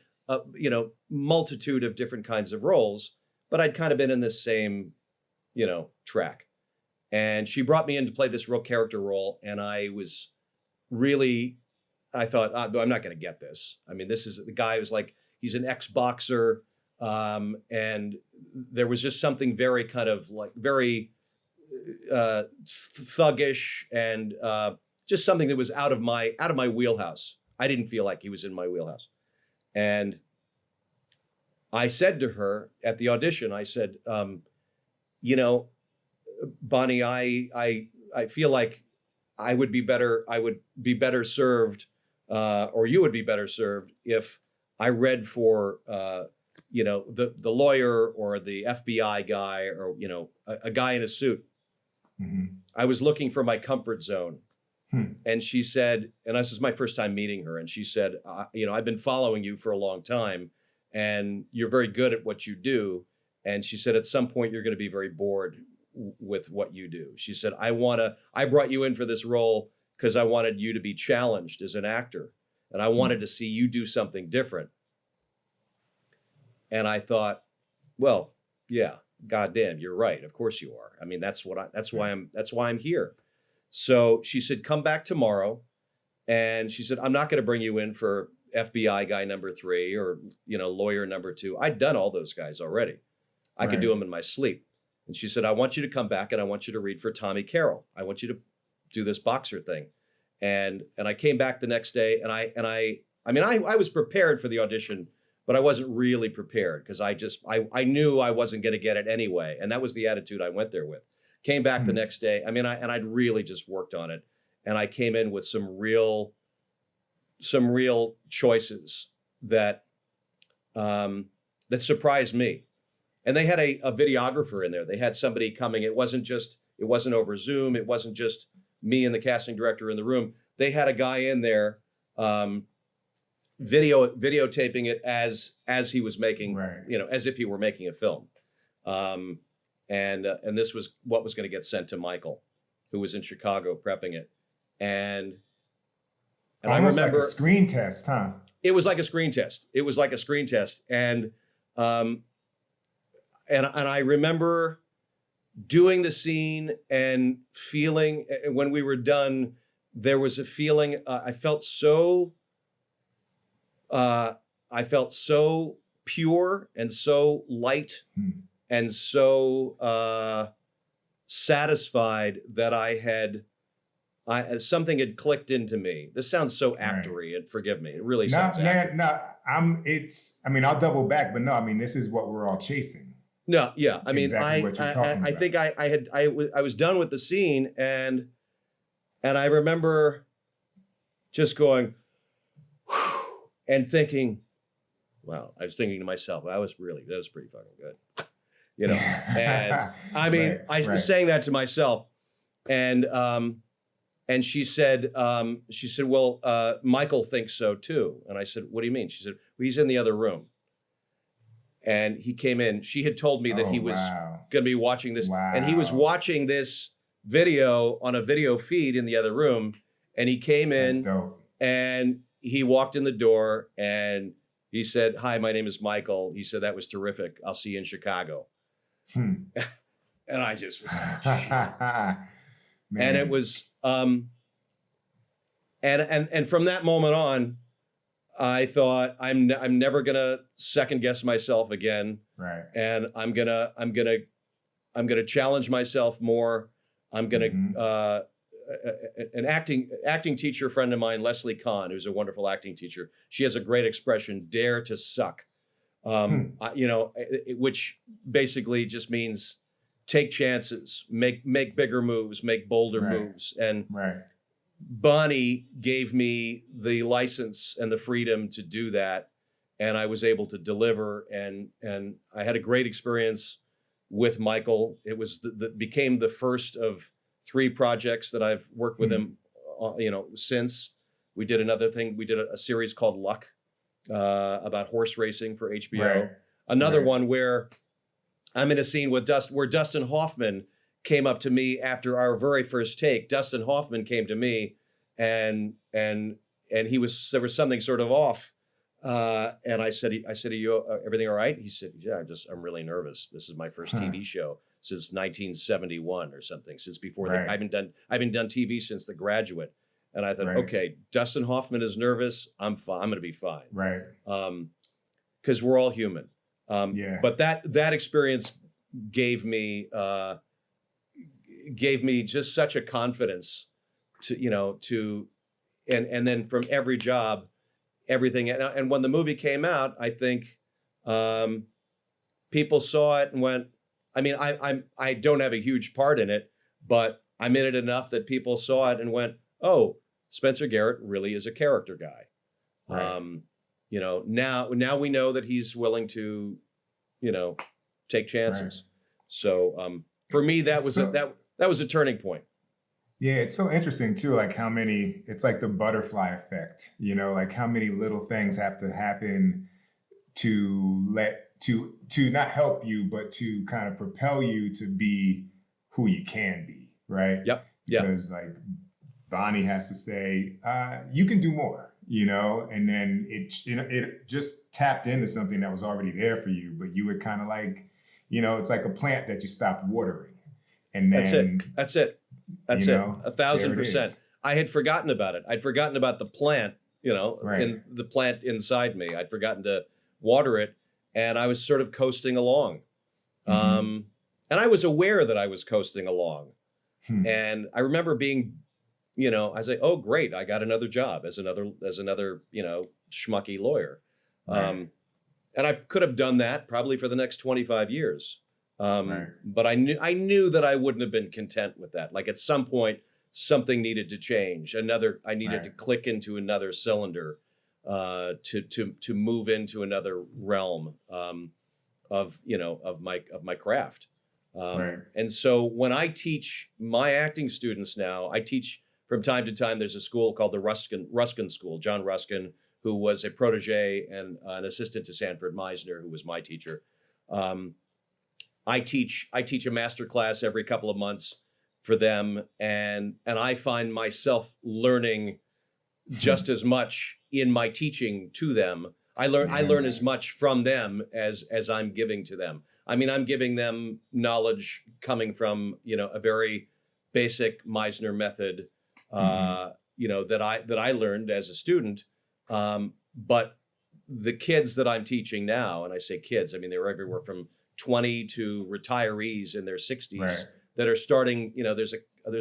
multitude of different kinds of roles. But I'd kind of been in this same, track. And she brought me in to play this real character role. And I thought, I'm not going to get this. I mean, this is the guy who's like, he's an ex-boxer. And there was just something very kind of like very thuggish and just something that was out of my wheelhouse. I didn't feel like he was in my wheelhouse. And I said to her at the audition, I said, you know, Bonnie, I feel like I would be better served, or you would be better served if I read for, you know, the lawyer or the FBI guy, or, you know, a guy in a suit. Mm-hmm. I was looking for my comfort zone. Hmm. And she said, and this was my first time meeting her, and she said, you know, I've been following you for a long time, and you're very good at what you do. And she said, at some point, you're going to be very bored with what you do. She said, I brought you in for this role because I wanted you to be challenged as an actor, and I wanted to see you do something different. And I thought, well, yeah, goddamn, you're right. Of course you are. I mean, that's why I'm here. So she said, come back tomorrow. And she said, I'm not going to bring you in for FBI guy number 3 or, you know, lawyer number 2. I'd done all those guys already. I could do them in my sleep. And she said, I want you to come back and I want you to read for Tommy Carroll. I want you to do this boxer thing. And I came back the next day, and I was prepared for the audition, but I wasn't really prepared because I knew I wasn't going to get it anyway. And that was the attitude I went there with. Came back the next day. I mean, I'd really just worked on it, and I came in with some real choices that surprised me. And they had a videographer in there. They had somebody coming. It wasn't over Zoom. It wasn't just me and the casting director in the room. They had a guy in there videotaping it as he was making, you know, as if he were making a film. And this was what was going to get sent to Michael, who was in Chicago prepping it. And Almost I remember like a screen test, huh? It was like a screen test. And I remember doing the scene and feeling, when we were done, there was a feeling, I felt so pure and so light and so satisfied that something had clicked into me. This sounds so actory, and forgive me, it really sounds actory. I'll double back, but no, I mean, this is what we're all chasing. No, yeah, I mean, exactly what you're talking I about. think I was done with the scene, and I remember just going and thinking, wow, I was thinking to myself, that was pretty fucking good. You know, and I mean, I was saying that to myself, and she said, well, Michael thinks so too. And I said, what do you mean? She said, well, he's in the other room. And he came in. She had told me that he was going to be watching this, and he was watching this video on a video feed in the other room. And he came in, and he walked in the door, and he said, hi, my name is Michael. He said, that was terrific. I'll see you in Chicago. And I just was like, and it was, and from that moment on, I thought I'm never gonna second guess myself again. Right. And I'm gonna challenge myself more. I'm gonna an acting teacher friend of mine, Leslie Kahn, who's a wonderful acting teacher. She has a great expression, dare to suck. You know, which basically just means take chances, make bigger moves, make bolder moves. And Bonnie gave me the license and the freedom to do that. And I was able to deliver, and I had a great experience with Michael. It was became the first of 3 projects that I've worked with him, you know, since. We did another thing. We did a series called Luck, about horse racing for HBO. Another one where I'm in a scene with where Dustin Hoffman came up to me after our very first take. Dustin Hoffman came to me, and there was something sort of off. And I said, are you everything all right? He said, yeah, I'm really nervous. This is my first TV show since 1971 or something. Since before I haven't done TV since The Graduate. And I thought, okay, Dustin Hoffman is nervous. I'm fine. I'm going to be fine. Right. Because we're all human. But that experience gave me just such a confidence to and then from every job, everything. And when the movie came out, I think people saw it and went, I mean, I don't have a huge part in it, but I'm in it enough that people saw it and went, oh, Spencer Garrett really is a character guy. Right. You know, now we know that he's willing to, you know, take chances. Right. So for me, that was that was a turning point. Yeah, it's so interesting too, like how many, it's like the butterfly effect, you know, like how many little things have to happen to not help you, but to kind of propel you to be who you can be, right? Yep. Because like Bonnie has to say, you can do more, you know, and then it just tapped into something that was already there for you, but you would kind of like, you know, it's like a plant that you stopped watering. And then That's it. 1,000%. I had forgotten about it. I'd forgotten about the plant, you know, in the plant inside me. I'd forgotten to water it, and I was sort of coasting along. And I was aware that I was coasting along. And I remember being, you know, I was like, oh, great, I got another job as another, you know, schmucky lawyer. And I could have done that probably for the next 25 years. But I knew that I wouldn't have been content with that. Like at some point, something needed to change. I needed to click into another cylinder, to move into another realm, of my craft. And so when I teach my acting students now, I teach from time to time. There's a school called the Ruskin School. John Ruskin, who was a protege and an assistant to Sanford Meisner, who was my teacher. I teach a master class every couple of months for them, and I find myself learning just as much in my teaching to them. I learn as much from them as I'm giving to them. I mean, I'm giving them knowledge coming from, you know, a very basic Meisner method, you know, that I learned as a student. But the kids that I'm teaching now, and I say kids, I mean, they're everywhere from 20 to retahirees in their 60s that are starting. You know, there's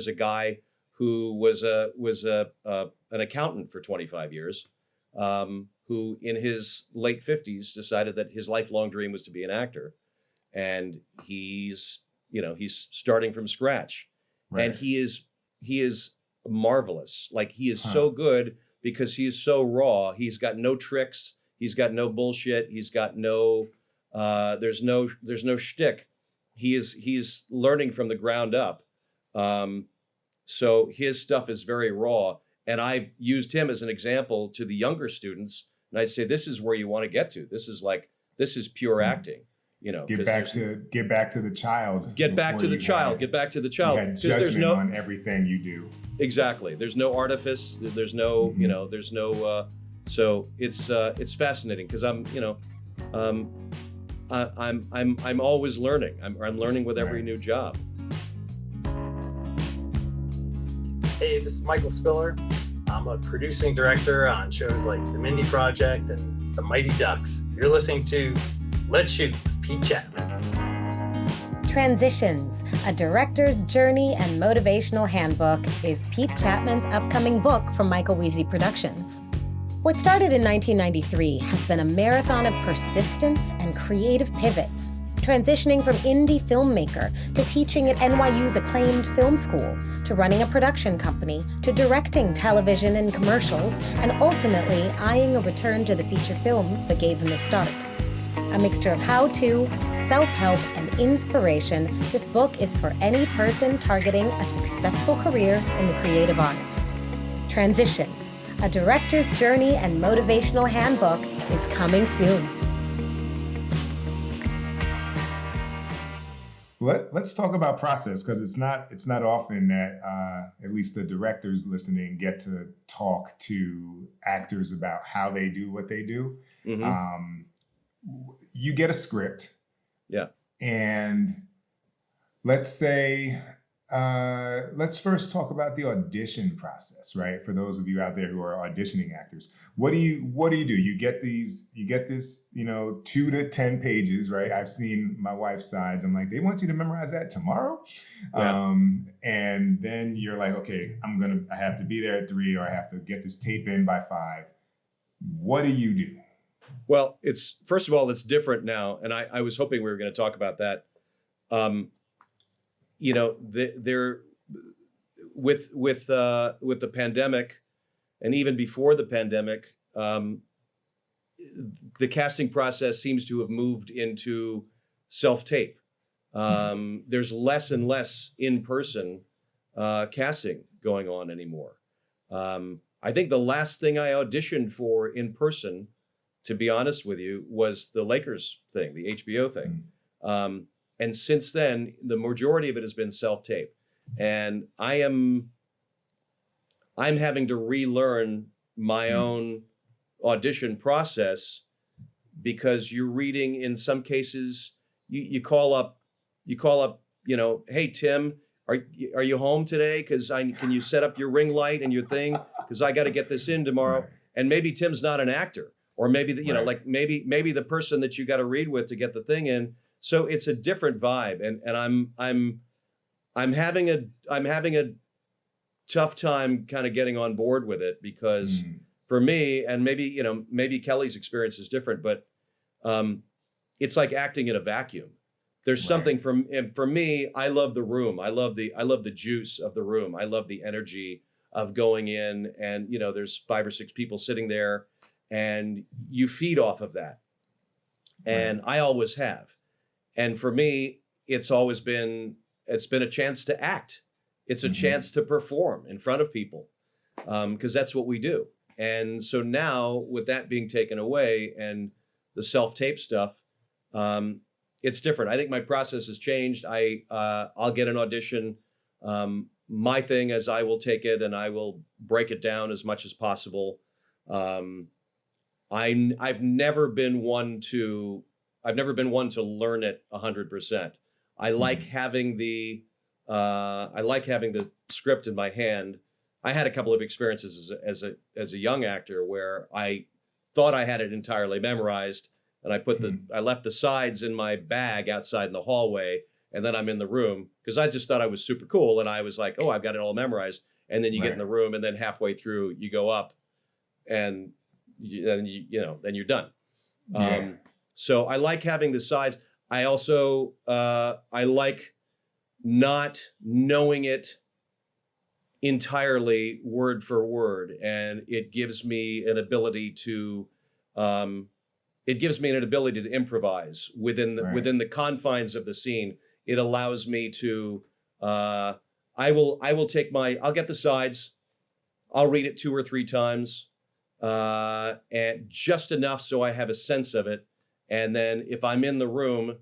a guy who was an accountant for 25 years, who in his late 50s decided that his lifelong dream was to be an actor, and he's starting from scratch, and he is marvelous. Like, he is so good because he is so raw. He's got no tricks. He's got no bullshit. He's got no. There's no shtick. He's learning from the ground up. So his stuff is very raw, and I've used him as an example to the younger students. And I'd say, this is where you want to get to. This is pure acting. You know, get back to the child. Get back to the child. Because there's no on everything you do. Exactly. There's no artifice. There's no, you know, there's no. So it's fascinating because I'm always learning. I'm learning with every new job. Hey, this is Michael Spiller. I'm a producing director on shows like The Mindy Project and The Mighty Ducks. You're listening to Let's Shoot with Pete Chatmon. Transitions, a director's journey and motivational handbook, is Pete Chatmon's upcoming book from Michael Weezy Productions. What started in 1993 has been a marathon of persistence and creative pivots, transitioning from indie filmmaker to teaching at NYU's acclaimed film school, to running a production company, to directing television and commercials, and ultimately eyeing a return to the feature films that gave him his start. A mixture of how-to, self-help, and inspiration, this book is for any person targeting a successful career in the creative arts. Transitions, a director's journey and motivational handbook, is coming soon. Let's talk about process, because it's not often that at least the directors listening get to talk to actors about how they do what they do. You get a script, yeah, and let's say let's first talk about the audition process, right? For those of you out there who are auditioning actors, what do you do? You get this, 2 to 10 pages, right? I've seen my wife's sides. I'm like, they want you to memorize that tomorrow. Yeah. And then you're like, okay, I have to be there at 3, or I have to get this tape in by 5. What do you do? Well, first of all, it's different now. And I was hoping we were going to talk about that. There with the pandemic, and even before the pandemic, the casting process seems to have moved into self-tape. There's less and less in-person casting going on anymore. I think the last thing I auditioned for in person, to be honest with you, was the Lakers thing, the HBO thing. And since then, the majority of it has been self-tape. And I'm having to relearn my own audition process, because you're reading, in some cases, you call up, hey, Tim, are you home today? Because can you set up your ring light and your thing? Because I got to get this in tomorrow. Right. And maybe Tim's not an actor, or maybe maybe the person that you got to read with to get the thing in. So it's a different vibe, and I'm having a tough time kind of getting on board with it, because for me, and maybe Kelly's experience is different, but it's like acting in a vacuum. There's something for me. I love the room. I love the juice of the room. I love the energy of going in, and there's 5 or 6 people sitting there, and you feed off of that. And I always have. And for me, it's been a chance to act. It's a chance to perform in front of people, because that's what we do. And so now, with that being taken away and the self-tape stuff, it's different. I think my process has changed. I'll get an audition. My thing is, I will take it and I will break it down as much as possible. I've never been one to learn it 100%. I like having the script in my hand. I had a couple of experiences as a young actor where I thought I had it entirely memorized, and I left the sides in my bag outside in the hallway, and then I'm in the room because I just thought I was super cool, and I was like, oh, I've got it all memorized. And then you get in the room, and then halfway through you go up, and then you're done. Yeah. So I like having the sides. I also I like not knowing it entirely word for word, and it gives me an ability to improvise within the confines of the scene. It allows me to I'll get the sides, I'll read it 2 or 3 times, and just enough so I have a sense of it. And then if I'm in the room,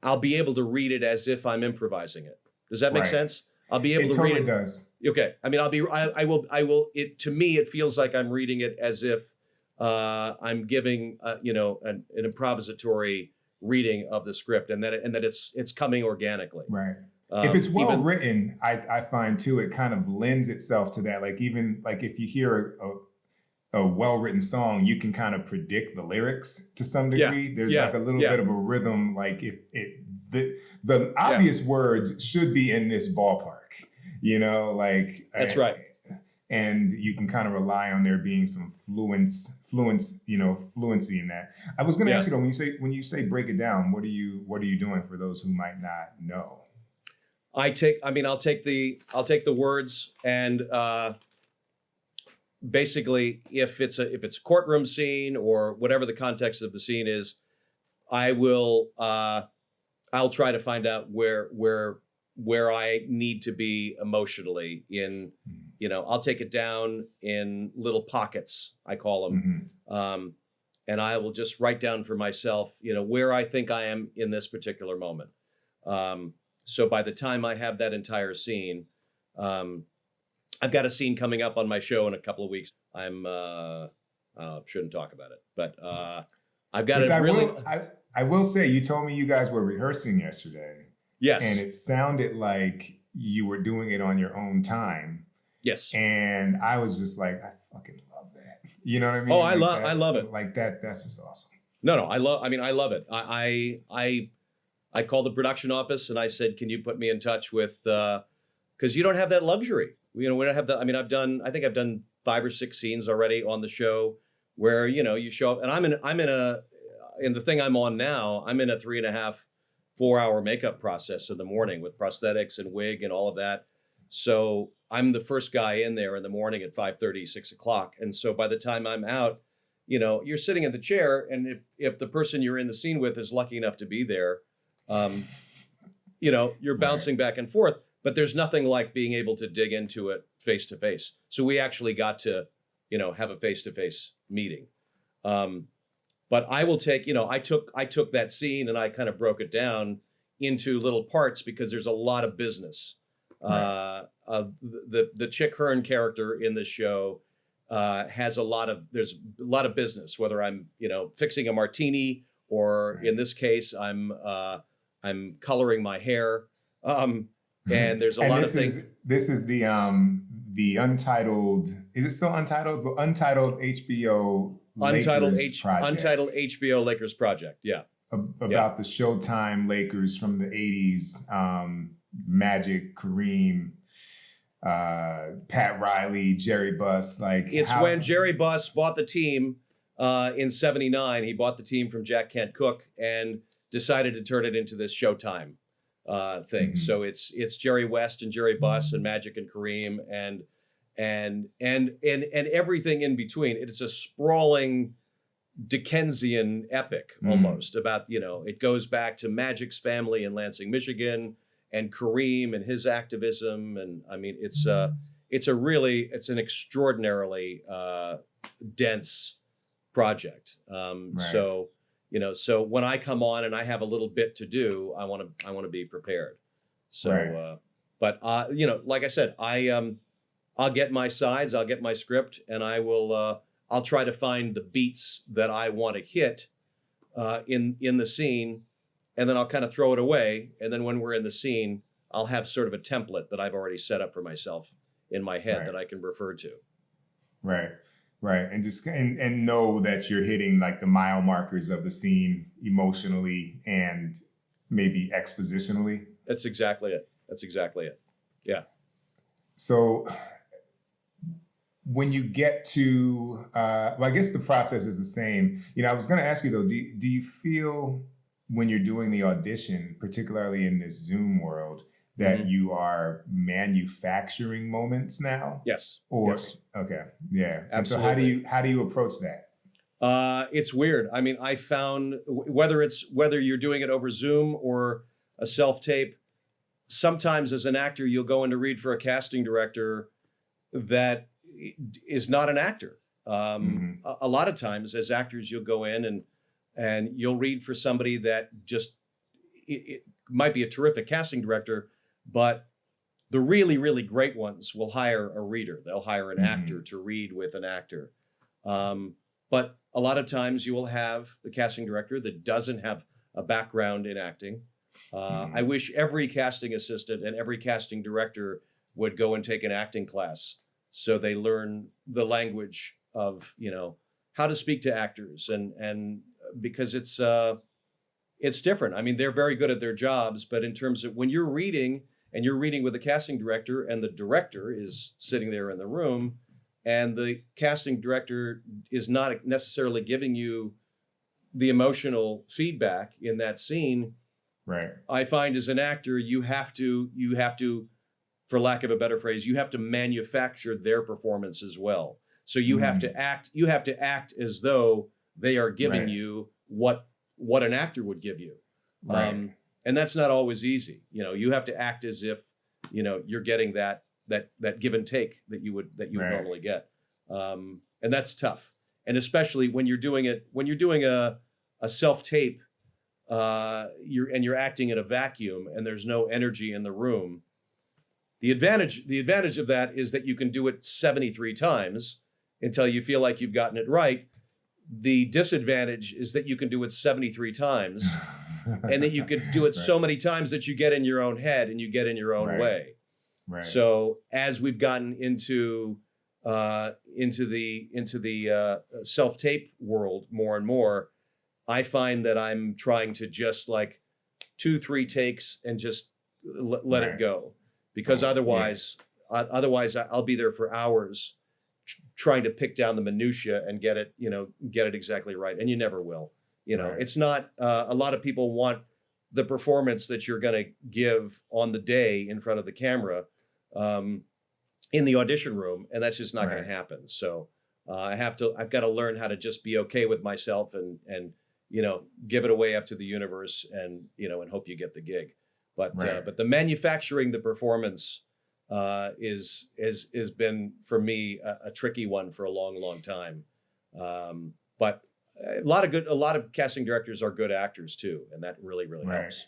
I'll be able to read it as if I'm improvising it. Does that make sense? I'll be able to read it. It totally does. Okay. I mean, I will, to me, it feels like I'm reading it as if I'm giving, an improvisatory reading of the script, and that it's coming organically. Right. If it's well written, I find too, it kind of lends itself to that. Like, even like if you hear a well-written song, you can kind of predict the lyrics to some degree. There's like a little bit of a rhythm. Like the obvious words should be in this ballpark, That's right. And you can kind of rely on there being some fluency in that. I was going to ask you though, when you say break it down, what are you doing for those who might not know? I'll take the words, and basically, if it's a courtroom scene or whatever the context of the scene is, I'll try to find out where I need to be emotionally in, I'll take it down in little pockets, I call them. And I will just write down for myself, where I think I am in this particular moment. So by the time I have that entire scene, I've got a scene coming up on my show in a couple of weeks. Shouldn't talk about it, but I've got I will say, you told me you guys were rehearsing yesterday. Yes. And it sounded like you were doing it on your own time. Yes. And I was just like, I fucking love that. You know what I mean? Oh, like I love it. Like that's just awesome. No, I love it. I called the production office and I said, can you put me in touch with, because you don't have that luxury. You know, we don't have that. I mean, I think I've done 5 or 6 scenes already on the show where, you know, you show up and in the thing I'm on now, I'm in a 3.5, 4 hour makeup process in the morning with prosthetics and wig and all of that. So I'm the first guy in there in the morning at 5:30, 6 o'clock. And so by the time I'm out, you know, you're sitting in the chair, and if the person you're in the scene with is lucky enough to be there, you know, you're bouncing back and forth, but there's nothing like being able to dig into it face to face. So we actually got to, you know, have a face to face meeting. But I will take, you know, I took that scene and I kind of broke it down into little parts because there's a lot of business. The Chick Hearn character in the show there's a lot of business, whether I'm, you know, fixing a martini or in this case, I'm coloring my hair. And there's a lot of things. This is the Untitled, is it still Untitled? But Untitled HBO Lakers project. Untitled HBO Lakers project. Yeah. About the Showtime Lakers from the 80s, Magic, Kareem, Pat Riley, Jerry Buss. Like it's when Jerry Buss bought the team in '79. He bought the team from Jack Kent Cooke and decided to turn it into this Showtime thing. Mm-hmm. So it's Jerry West and Jerry Buss and Magic and Kareem and everything in between. It's a sprawling Dickensian epic almost about, you know, it goes back to Magic's family in Lansing, Michigan, and Kareem and his activism. And I mean, it's an extraordinarily dense project. So, you know, so when I come on and I have a little bit to do, I want to be prepared. So, but you know, like I said, I'll get my sides, I'll get my script, and I'll try to find the beats that I want to hit in the scene, and then I'll kind of throw it away. And then when we're in the scene, I'll have sort of a template that I've already set up for myself in my head that I can refer to. Right. And just and know that you're hitting like the mile markers of the scene emotionally and maybe expositionally. That's exactly it. Yeah. So when you get to, well, I guess the process is the same. You know, I was going to ask you though, do you feel when you're doing the audition, particularly in this Zoom world, that you are manufacturing moments now? Yes. Or yes. Okay, yeah. Absolutely. And so how do you approach that? It's weird. I mean, I found whether you're doing it over Zoom or a self-tape, sometimes as an actor, you'll go in to read for a casting director that is not an actor. A lot of times as actors, you'll go in and you'll read for somebody that just, it might be a terrific casting director, but the really, really great ones will hire a reader. They'll hire an actor to read with an actor. But a lot of times you will have the casting director that doesn't have a background in acting. I wish every casting assistant and every casting director would go and take an acting class so they learn the language of, you know, how to speak to actors and because it's different. I mean, they're very good at their jobs, but in terms of when you're reading and you're reading with a casting director and the director is sitting there in the room and the casting director is not necessarily giving you the emotional feedback in that scene. Right. I find as an actor, you have to, for lack of a better phrase, you have to manufacture their performance as well. So you have to act as though they are giving you what an actor would give you. And that's not always easy. You know, you have to act as if, you know, you're getting that give and take that you would normally get. And that's tough. And especially when you're doing a self-tape, you're acting in a vacuum and there's no energy in the room. The advantage of that is that you can do it 73 times until you feel like you've gotten it right. The disadvantage is that you can do it 73 times and that you could do it so many times that you get in your own head and you get in your own way. Right. So as we've gotten into the self-tape world more and more, I find that I'm trying to just like 2-3 takes and just let it go, because otherwise I'll be there for hours trying to pick down the minutia and get it exactly right, and you never will. It's not a lot of people want the performance that you're going to give on the day in front of the camera in the audition room, and that's just not going to happen. So I've got to learn how to just be okay with myself and give it away up to the universe and hope you get the gig. But the manufacturing the performance is been for me a tricky one for a long time. But a lot of casting directors are good actors too, and that really helps.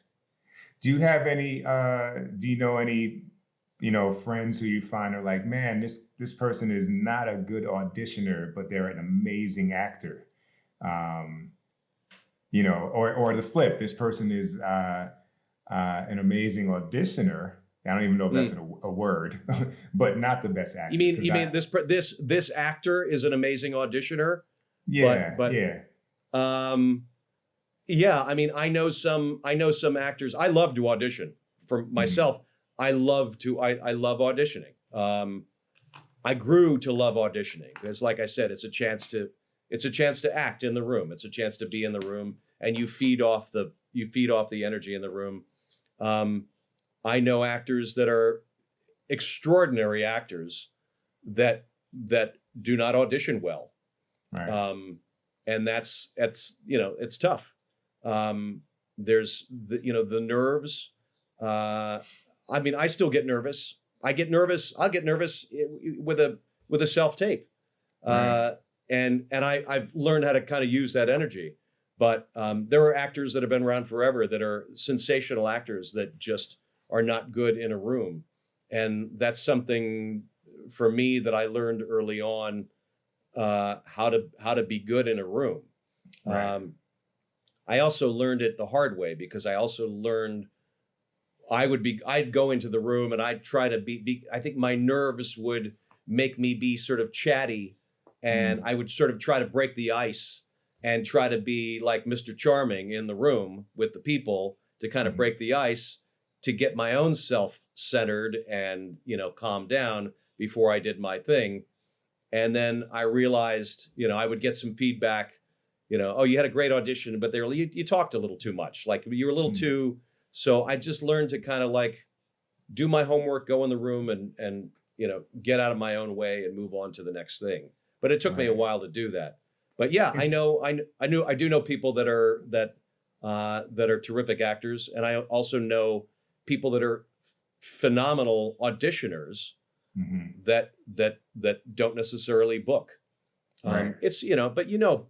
Do you have any? Do you know any? Friends who you find are like, man, this person is not a good auditioner, but they're an amazing actor. Or the flip, this person is an amazing auditioner. I don't even know if that's a word, but not the best actor. You mean this actor is an amazing auditioner? Yeah, but yeah. Yeah, I mean, I know some actors. I love to audition for myself. I love auditioning. I grew to love auditioning because, like I said, it's a chance to act in the room. It's a chance to be in the room, and you feed off the energy in the room. I know actors that are extraordinary actors that do not audition well, and that's it's tough. There's the nerves. I mean, I still get nervous. I'll get nervous with a self-tape. And I've learned how to kind of use that energy. But there are actors that have been around forever that are sensational actors that just are not good in a room. And that's something for me that I learned early on, how to be good in a room. I also learned it the hard way, because I also learned I'd go into the room and I'd try to be I think my nerves would make me be sort of chatty, and I would sort of try to break the ice and try to be like Mr. Charming in the room with the people to kind of break the ice, to get my own self centered and, calm down before I did my thing. And then I realized, I would get some feedback, oh, you had a great audition, but you talked a little too much. Like you were a little too. So I just learned to kind of like do my homework, go in the room and get out of my own way and move on to the next thing. But it took me a while to do that. But yeah, I do know people that are terrific actors. And I also know people that are phenomenal auditioners that don't necessarily book. It's, but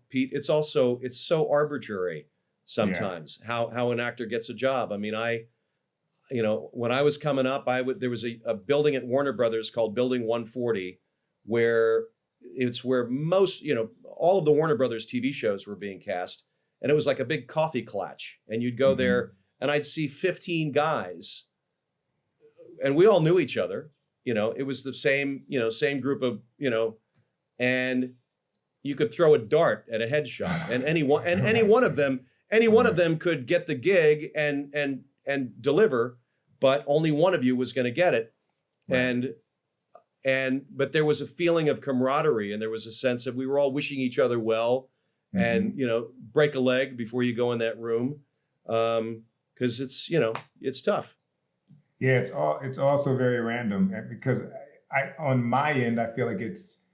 Pete, it's so arbitrary sometimes how an actor gets a job. I mean, when I was coming up, there was a building at Warner Brothers called Building 140, where most, all of the Warner Brothers TV shows were being cast. And it was like a big coffee clutch. And you'd go there and I'd see 15 guys, and we all knew each other. It was the same group of, and you could throw a dart at a headshot, and any one of them could get the gig and deliver, but only one of you was going to get it. But there was a feeling of camaraderie, and there was a sense of we were all wishing each other well, and break a leg before you go in that room, because it's tough. Yeah, it's also very random, because on my end I feel like it's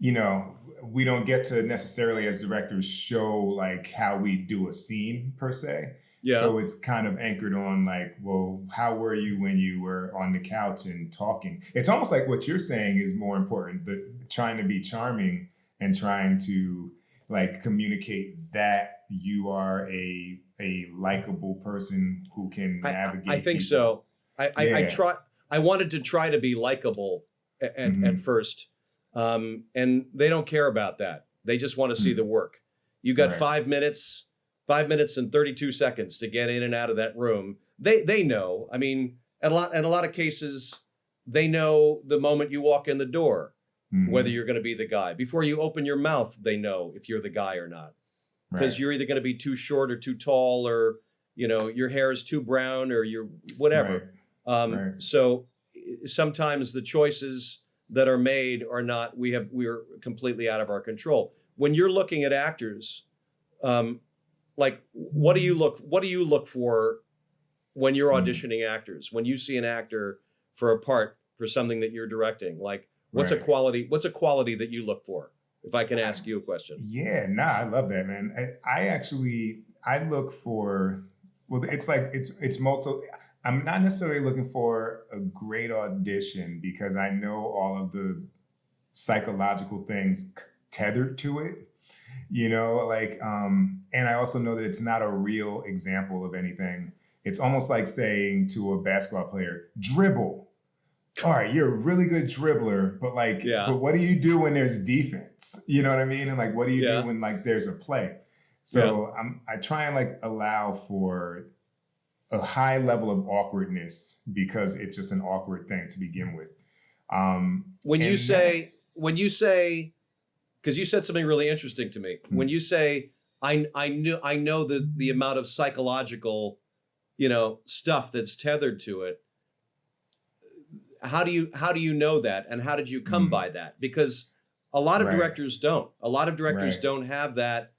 we don't get to necessarily as directors show like how we do a scene per se. Yeah. So it's kind of anchored on like, well, how were you when you were on the couch and talking? It's almost like what you're saying is more important, but trying to be charming and trying to like communicate that you are a likable person who can navigate. I think people. So. I wanted to try to be likable at first. And they don't care about that. They just want to see the work. You got Right. 5 minutes and 32 seconds to get in and out of that room. They know. I mean, in a lot of cases, they know the moment you walk in the door, whether you're going to be the guy. Before you open your mouth, they know if you're the guy or not. Because you're either going to be too short or too tall, or your hair is too brown, or you're whatever. So sometimes the choices that are made are not. We're completely out of our control. When you're looking at actors, like what do you look for when you're auditioning actors? When you see an actor for a part for something that you're directing, like what's a quality that you look for? If I can ask you a question. Yeah, I love that, man. I look for, well, it's multiple. I'm not necessarily looking for a great audition because I know all of the psychological things tethered to it, and I also know that it's not a real example of anything. It's almost like saying to a basketball player, dribble. All right, you're a really good dribbler, but but what do you do when there's defense? You know what I mean? And what do you do when there's a play? So I try and allow for a high level of awkwardness because it's just an awkward thing to begin with. When you say, because you said something really interesting to me. When you say, I know the amount of psychological, stuff that's tethered to it. How do you know that, and how did you come by that? Because a lot of directors don't. A lot of directors don't have that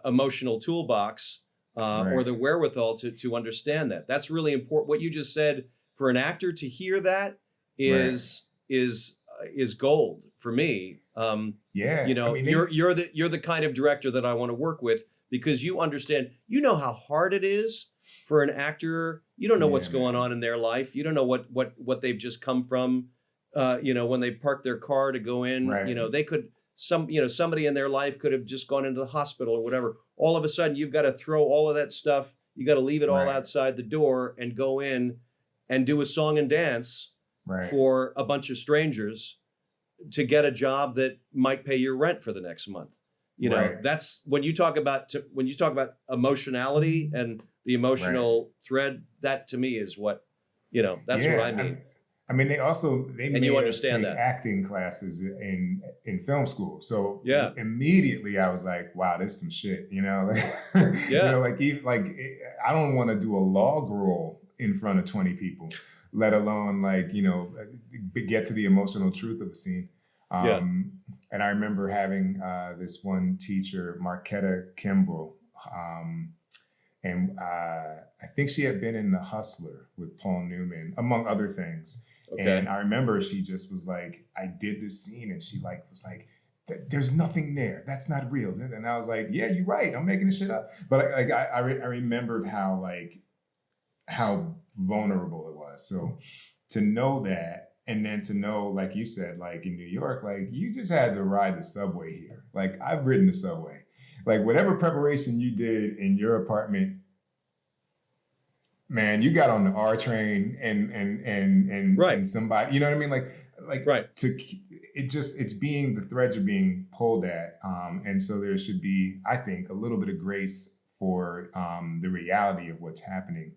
emotional toolbox or the wherewithal to understand that. That's really important. What you just said, for an actor to hear that is gold for me. You're the kind of director that I want to work with, because you understand. You know how hard it is for an actor. You don't know what's going on in their life. You don't know what they've just come from. When they park their car to go in, they could somebody in their life could have just gone into the hospital or whatever. All of a sudden, you've got to throw all of that stuff. You got to leave it all outside the door and go in and do a song and dance for a bunch of strangers to get a job that might pay your rent for the next month. That's when you talk about emotionality and the emotional thread. That to me is what, that's what I mean. They made you us understand take that. acting classes in film school. So immediately I was like, wow, this is some shit, I don't want to do a log roll in front of 20 people, let alone get to the emotional truth of a scene. And I remember having this one teacher, Marquetta Kimball, and I think she had been in The Hustler with Paul Newman, among other things. Okay. And I remember she just was like, I did this scene, and she was like, there's nothing there. That's not real. And I was like, yeah, you're right. I'm making this shit up. But I remembered how vulnerable it was. So to know that, and then to know, like you said, in New York, you just had to ride the subway here. I've ridden the subway. Whatever preparation you did in your apartment, man, you got on the R train and somebody, you know what I mean? The threads are being pulled at. And so there should be, I think, a little bit of grace for the reality of what's happening.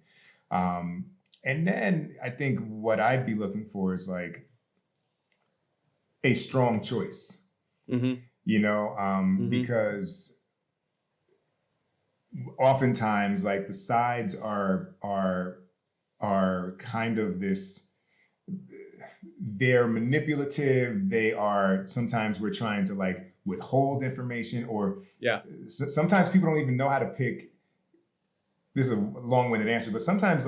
And then I think what I'd be looking for is a strong choice, because oftentimes the sides are kind of this, they're manipulative. They are, sometimes we're trying to withhold information, or sometimes people don't even know how to pick. This is a long-winded answer, but sometimes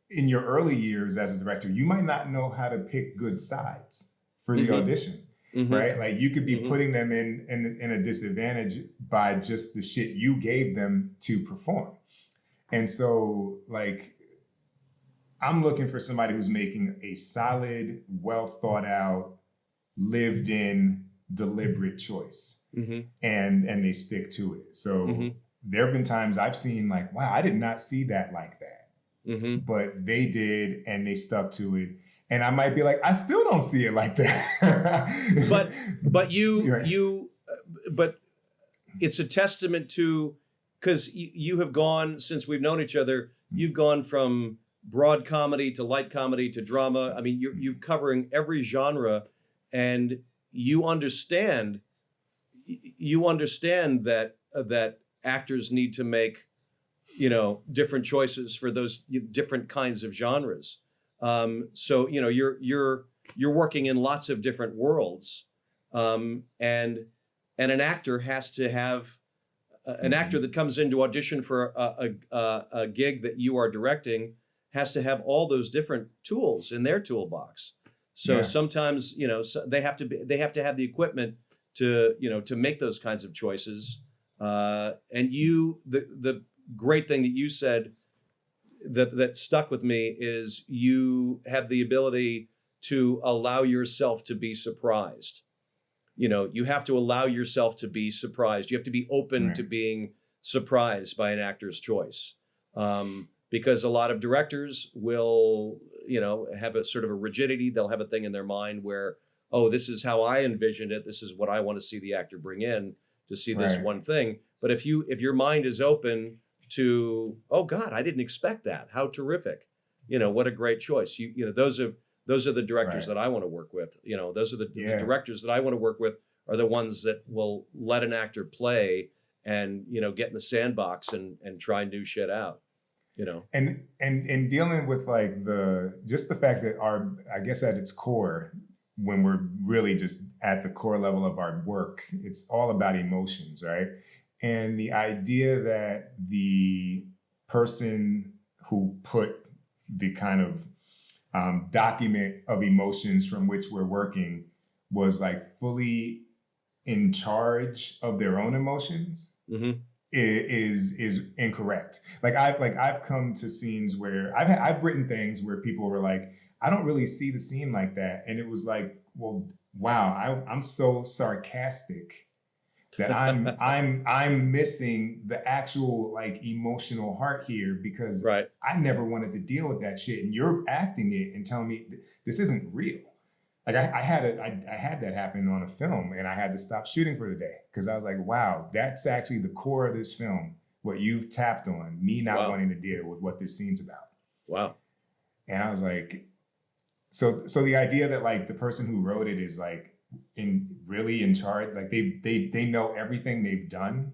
in your early years as a director, you might not know how to pick good sides for the audition. Right? You could be putting them in a disadvantage by just the shit you gave them to perform. And so I'm looking for somebody who's making a solid, well thought out, lived in, deliberate choice. And they stick to it. So there have been times I've seen wow, I did not see that like that. But they did, and they stuck to it. And I might be like, I still don't see it like that. but Right. but it's a testament to, because you have gone, since we've known each other, you've gone from broad comedy to light comedy to drama. I mean, you're covering every genre, and you understand that actors need to make, different choices for those different kinds of genres. So you're working in lots of different worlds, and an actor has to have an actor that comes in to audition for a gig that you are directing has to have all those different tools in their toolbox. So sometimes they have to have the equipment to make those kinds of choices. And the great thing that you said that stuck with me is you have the ability to allow yourself to be surprised. You have to allow yourself to be surprised. You have to be open to being surprised by an actor's choice. Because a lot of directors will, have a sort of a rigidity. They'll have a thing in their mind where, oh, this is how I envisioned it. This is what I want to see the actor bring in to see this one thing. But if your mind is open to, oh God, I didn't expect that. How terrific. What a great choice. Those are the directors that I want to work with. Those are the directors that I want to work with are the ones that will let an actor play and, get in the sandbox and try new shit out. And dealing with like the fact that I guess at its core, when we're really just at the core level of our work, it's all about emotions, right? And the idea that the person who put the kind of document of emotions from which we're working was like fully in charge of their own emotions. Mm-hmm. is incorrect. I've come to scenes where I've written things where people were like, I don't really see the scene like that, and it was like, well, wow, I'm so sarcastic that I'm missing the actual like emotional heart here because I never wanted to deal with that shit, and you're acting it and telling me this isn't real. Like I had that happen on a film, and I had to stop shooting for the day because I was like, wow, that's actually the core of this film. What you've tapped on, me not wanting to deal with what this scene's about. Wow. And I was like, so the idea that like the person who wrote it is like really in charge, like they know everything they've done.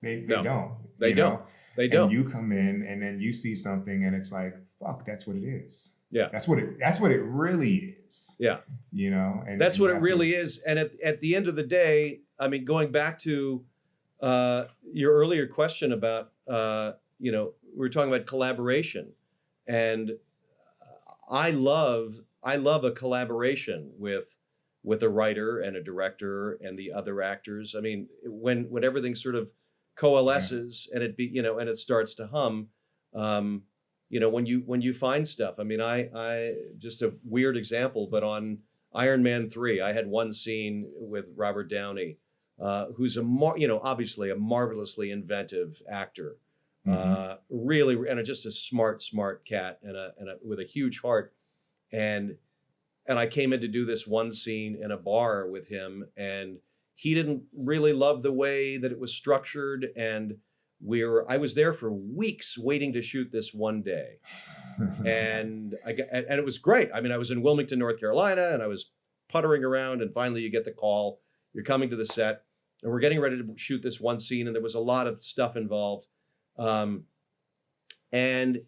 They don't. They don't. And you come in and then you see something and it's like, fuck, that's what it is. Yeah. That's what it really is. Yeah. And that's what it really is. And at the end of the day, I mean, going back to your earlier question about, we were talking about collaboration, and I love a collaboration with a writer and a director and the other actors. I mean, when everything sort of coalesces and it starts to hum, when you find stuff. I mean, I just a weird example, but on Iron Man 3, I had one scene with Robert Downey, who's obviously a marvelously inventive actor, really, and just a smart cat and with a huge heart. And I came in to do this one scene in a bar with him, and he didn't really love the way that it was structured, and I was there for weeks waiting to shoot this one day. And it was great. I mean, I was in Wilmington, North Carolina, and I was puttering around, and finally you get the call, you're coming to the set, and we're getting ready to shoot this one scene, and there was a lot of stuff involved. And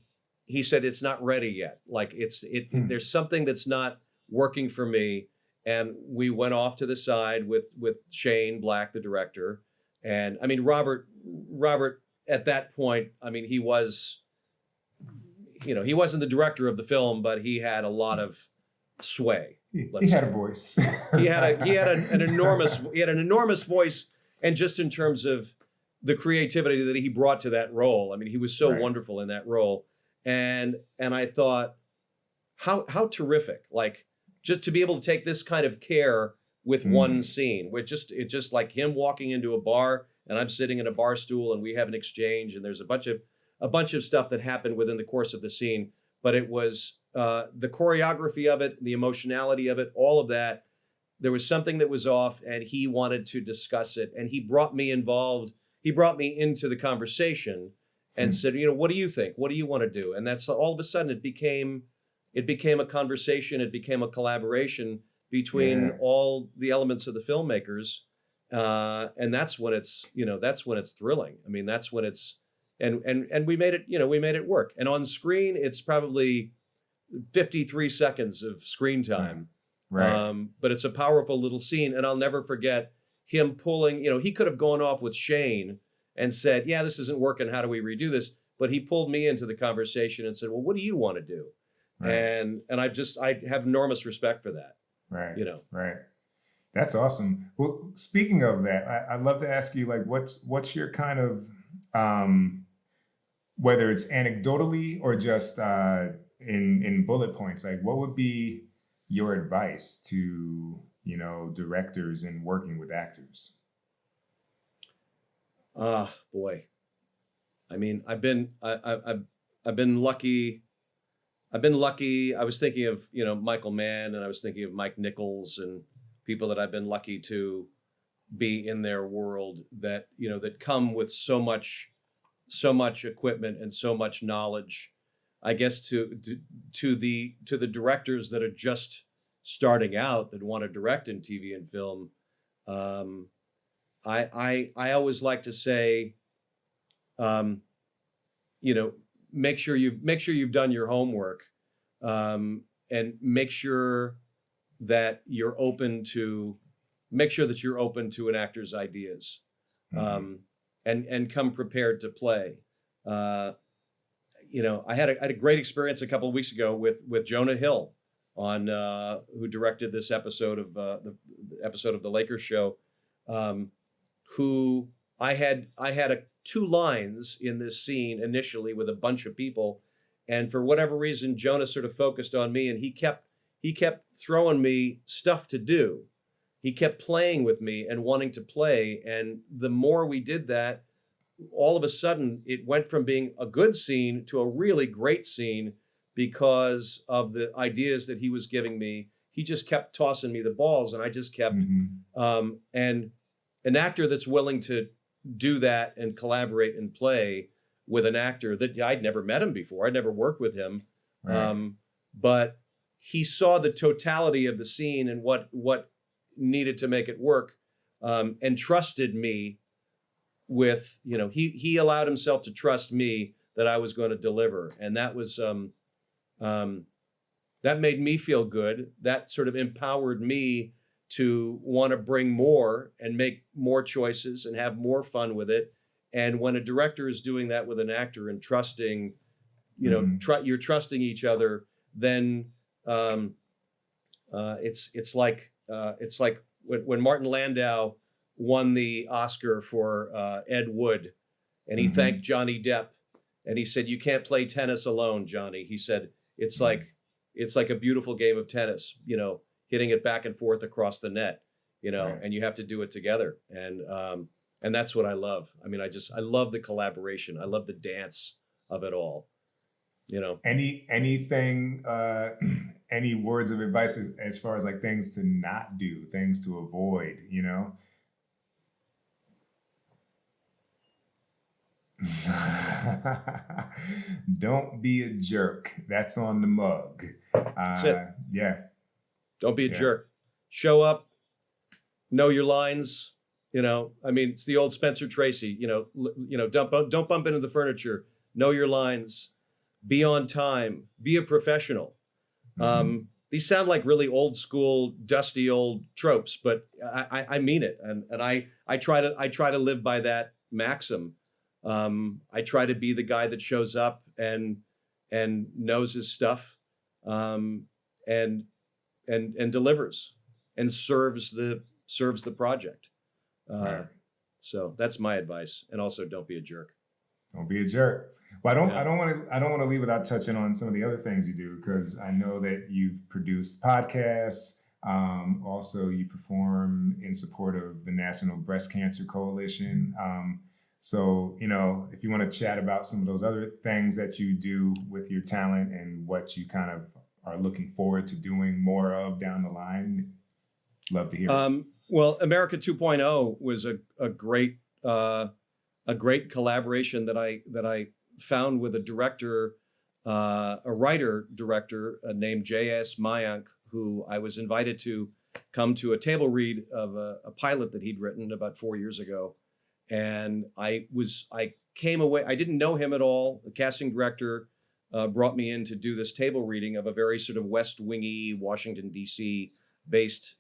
he said, it's not ready yet. Like there's something that's not working for me. And we went off to the side with Shane Black, the director. And I mean, Robert at that point, I mean, he was, he wasn't the director of the film, but he had a lot of sway. He had a voice. he had an enormous voice. And just in terms of the creativity that he brought to that role, I mean, he was so wonderful in that role. And I thought, how terrific, like just to be able to take this kind of care with one scene, it's just like him walking into a bar and I'm sitting in a bar stool and we have an exchange and there's a bunch of stuff that happened within the course of the scene, but it was the choreography of it, the emotionality of it, all of that, there was something that was off, and he wanted to discuss it, and he brought me involved. He brought me into the conversation and said, what do you think? What do you want to do? And that's all of a sudden it became a conversation. It became a collaboration between all the elements of the filmmakers. And that's when it's thrilling. I mean, that's when it's, and we made it work. And on screen, it's probably 53 seconds of screen time. Right. But it's a powerful little scene. And I'll never forget him pulling, he could have gone off with Shane and said, yeah, this isn't working. How do we redo this? But he pulled me into the conversation and said, well, what do you want to do? Right. And I have enormous respect for that. Right. Right. That's awesome. Well, speaking of that, I'd love to ask you, like, what's your kind of, whether it's anecdotally or just in bullet points, like what would be your advice to, directors and working with actors? Boy. I mean, I've been lucky. I've been lucky. I was thinking of, Michael Mann, and I was thinking of Mike Nichols, and people that I've been lucky to be in their world that, that come with so much equipment and so much knowledge. I guess to the directors that are just starting out, that want to direct in TV and film, I always like to say, make sure you've done your homework, and make sure that you're open to an actor's ideas, and come prepared to play. I had a great experience a couple of weeks ago with Jonah Hill on who directed this episode of the episode of the Lakers show, who I had two lines in this scene initially with a bunch of people, and for whatever reason Jonah sort of focused on me, and he kept throwing me stuff to do. He kept playing with me and wanting to play, and the more we did that, all of a sudden it went from being a good scene to a really great scene because of the ideas that he was giving me. He just kept tossing me the balls, and I just kept and an actor that's willing to do that and collaborate and play with an actor that I'd never met him before. I'd never worked with him. Right. But he saw the totality of the scene and what needed to make it work, and trusted me with, he allowed himself to trust me that I was going to deliver. And that was, that made me feel good. That sort of empowered me to want to bring more and make more choices and have more fun with it. And when a director is doing that with an actor and trusting, you're trusting each other, then it's like when Martin Landau won the Oscar for Ed Wood, and he thanked Johnny Depp, and he said, "You can't play tennis alone, Johnny." He said, "It's like a beautiful game of tennis, hitting it back and forth across the net, right. And you have to do it together." And that's what I love. I mean, I love the collaboration. I love the dance of it all. Anything, any words of advice as far as like things to not do, things to avoid, Don't be a jerk. That's on the mug. That's it. Yeah. Don't be a jerk. Show up. Know your lines. It's the old Spencer Tracy. Don't bump into the furniture. Know your lines. Be on time. Be a professional. These sound like really old school, dusty old tropes, but I mean it, and I try to live by that maxim. I try to be the guy that shows up and knows his stuff, and delivers and serves the project. Right. So that's my advice. And also, don't be a jerk. Don't be a jerk. Well, I don't want to leave without touching on some of the other things you do, because I know that you've produced podcasts. Also, you perform in support of the National Breast Cancer Coalition. So, if you want to chat about some of those other things that you do with your talent and what you kind of are looking forward to doing more of down the line? Love to hear it. Well, America 2.0 was a great collaboration that I found with a director, a writer director named J.S. Mayank, who I was invited to come to a table read of a pilot that he'd written about 4 years ago. And I came away, I didn't know him at all. The casting director brought me in to do this table reading of a very sort of West Wingy, Washington, D.C. based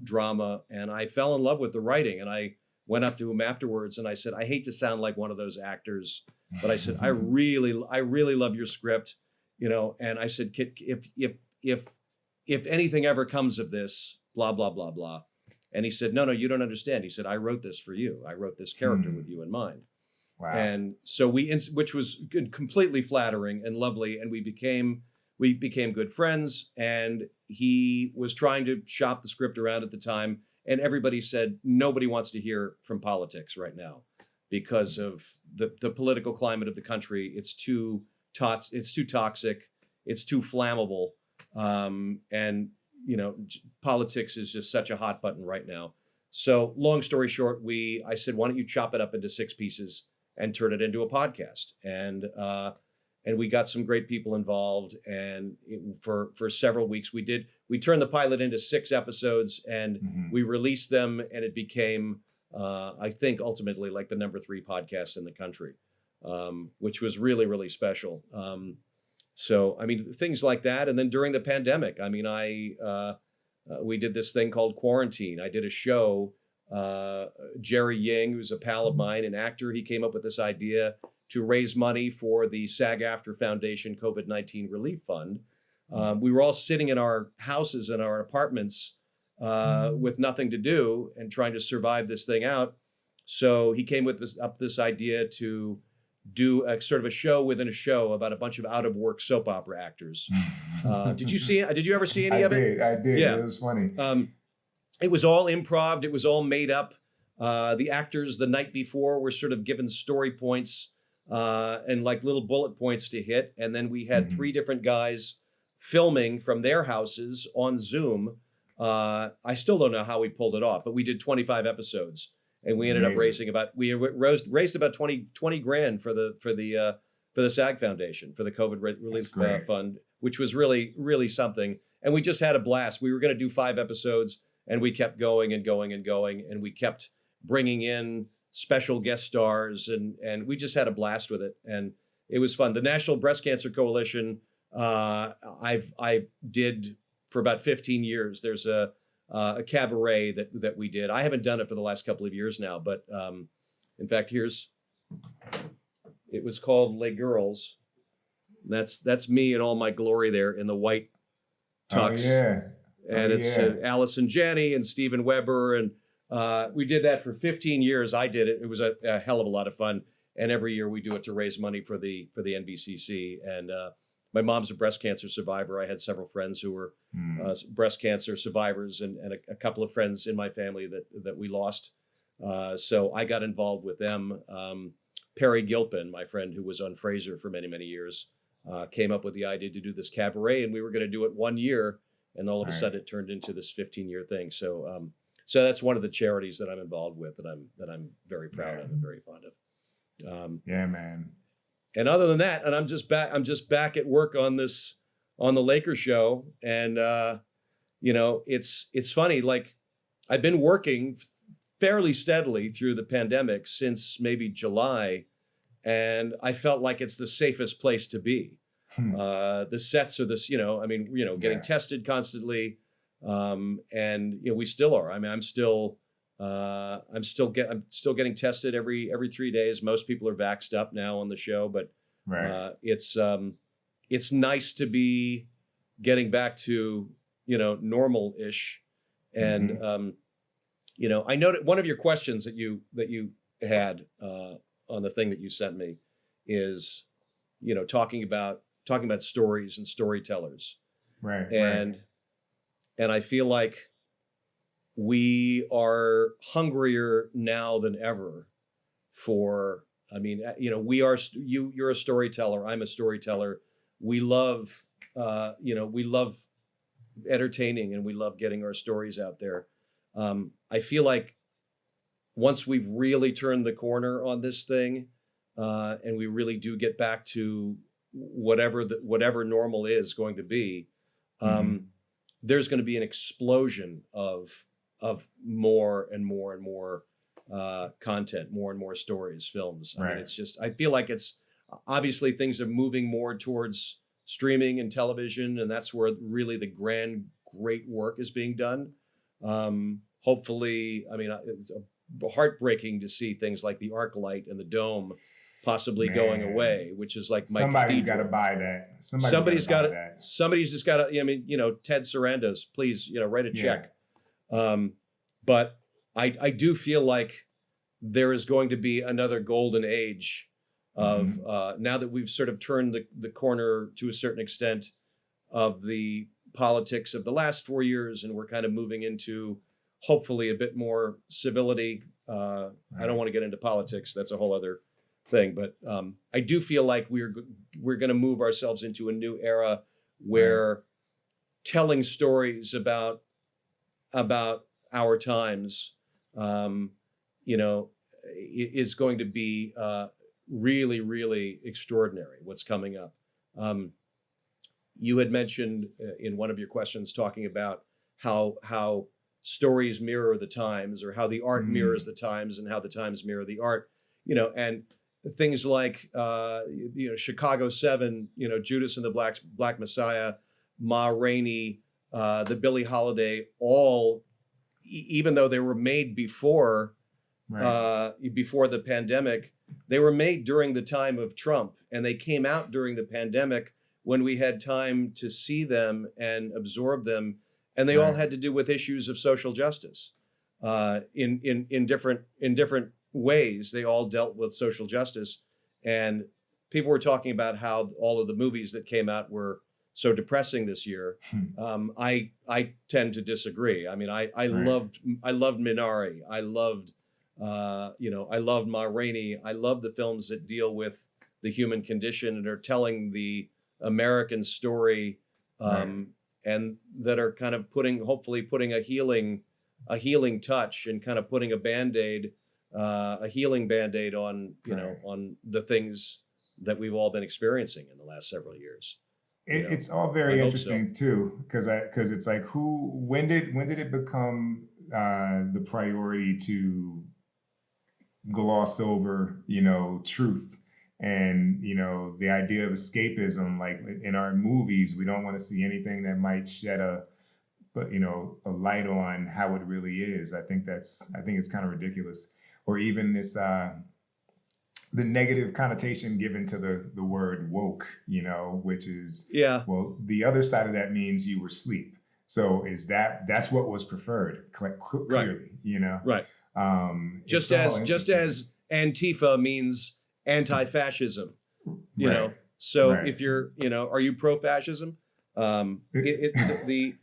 drama. And I fell in love with the writing. And I went up to him afterwards and I said, I hate to sound like one of those actors, but I said, I really love your script, you know. And I said, if anything ever comes of this, blah, blah, blah, blah. And he said, no, you don't understand. He said, I wrote this for you. I wrote this character with you in mind. Wow. And so which was completely flattering and lovely. And we became good friends. And he was trying to shop the script around at the time. And everybody said, nobody wants to hear from politics right now because of the political climate of the country. It's too toxic. It's too flammable. And, you know, politics is just such a hot button right now. So long story short, I said, why don't you chop it up into 6 pieces and turn it into a podcast? And we got some great people involved. And for several weeks, we turned the pilot into 6 episodes and we released them, and it became, I think ultimately like the number 3 podcast in the country, which was really, really special. So, I mean, things like that. And then during the pandemic, I mean, we did this thing called Quarantine. I did a show, Jerry Ying, who's a pal of mine, an actor, he came up with this idea to raise money for the SAG-AFTRA Foundation COVID-19 Relief Fund. We were all sitting in our houses and our apartments with nothing to do and trying to survive this thing out. So he came with this idea to do a sort of a show within a show about a bunch of out of work soap opera actors. Did you ever see any of it? I did. Yeah. It was funny. It was all improv. It was all made up. The actors the night before were sort of given story points and like little bullet points to hit. And then we had 3 different guys filming from their houses on Zoom. I still don't know how we pulled it off, but we did 25 episodes. And we ended up raising raised about 20 grand for the SAG Foundation, for the COVID Relief Fund, which was really, really something. And we just had a blast. We were going to do 5 episodes, and we kept going and going and going, and we kept bringing in special guest stars, and we just had a blast with it, and it was fun. The National Breast Cancer Coalition, I did for about 15 years. There's a cabaret that we did. I haven't done it for the last couple of years now, but in fact, it was called Les Girls. That's me in all my glory there in the white tux. Oh, yeah. And it's Allison Janney and Steven Weber. And we did that for 15 years. I did it. It was a hell of a lot of fun. And every year we do it to raise money for the NBCC. And my mom's a breast cancer survivor. I had several friends who were breast cancer survivors, and a couple of friends in my family that we lost. So I got involved with them. Perry Gilpin, my friend who was on Frasier for many, many years, came up with the idea to do this cabaret, and we were going to do it 1 year, and all of a sudden it turned into this 15-year thing. So so that's one of the charities that I'm involved with that I'm very proud of and very fond of. Yeah, man. And other than that, and I'm just back at work on the Lakers show. And, you know, it's funny, like I've been working fairly steadily through the pandemic since maybe July. And I felt like it's the safest place to be. The sets are this, getting tested constantly. And, you know, we still are. I mean, I'm still getting tested every 3 days. Most people are vaxxed up now on the show, but it's nice to be getting back to, you know, normal-ish. And I know that one of your questions that you had on the thing that you sent me is, you know, talking about stories and storytellers. Right. And I feel like we are hungrier now than ever for, I mean, you know, you're a storyteller. I'm a storyteller. We love we love entertaining and we love getting our stories out there. I feel like once we've really turned the corner on this thing, and we really do get back to whatever normal is going to be, there's going to be an explosion of more and more and more content, more and more stories, films. I mean, it's just, I feel like it's obviously things are moving more towards streaming and television, and that's where really the great work is being done. Hopefully, I mean, it's heartbreaking to see things like the ArcLight and the Dome possibly going away, which is like my somebody's got to buy that. Somebody's got to. Somebody's just got to. I mean, Ted Sarandos, please, write a check. But I do feel like there is going to be another golden age of now that we've sort of turned the corner to a certain extent of the politics of the last 4 years, and we're kind of moving into hopefully a bit more civility. I don't want to get into politics. That's a whole other thing. But I do feel like we're going to move ourselves into a new era where telling stories about our times, is going to be really, really extraordinary. What's coming up. You had mentioned in one of your questions talking about how stories mirror the times, or how the art mirrors the times, and how the times mirror the art, and things like, Chicago 7, Judas and the Black Messiah, Ma Rainey, the Billie Holiday, all, even though they were made before the pandemic, they were made during the time of Trump, and they came out during the pandemic when we had time to see them and absorb them. And they all had to do with issues of social justice, in different ways. They all dealt with social justice, and people were talking about how all of the movies that came out were so depressing this year. I tend to disagree. I mean, I loved Minari. I loved Ma Rainey. I love the films that deal with the human condition and are telling the American story. And that are kind of hopefully putting a healing touch, and kind of putting a Band-Aid, a healing Band-Aid on, on the things that we've all been experiencing in the last several years. It's all very interesting too, because it's like, when did it become the priority to gloss over, truth? And, the idea of escapism, like in our movies, we don't want to see anything that might shed a light on how it really is. I think it's kind of ridiculous. Or even this, the negative connotation given to the word woke, which is, well, the other side of that means you were asleep. So that's what was preferred, clearly, Right. Just as Antifa means anti-fascism, if you're, are you pro-fascism? The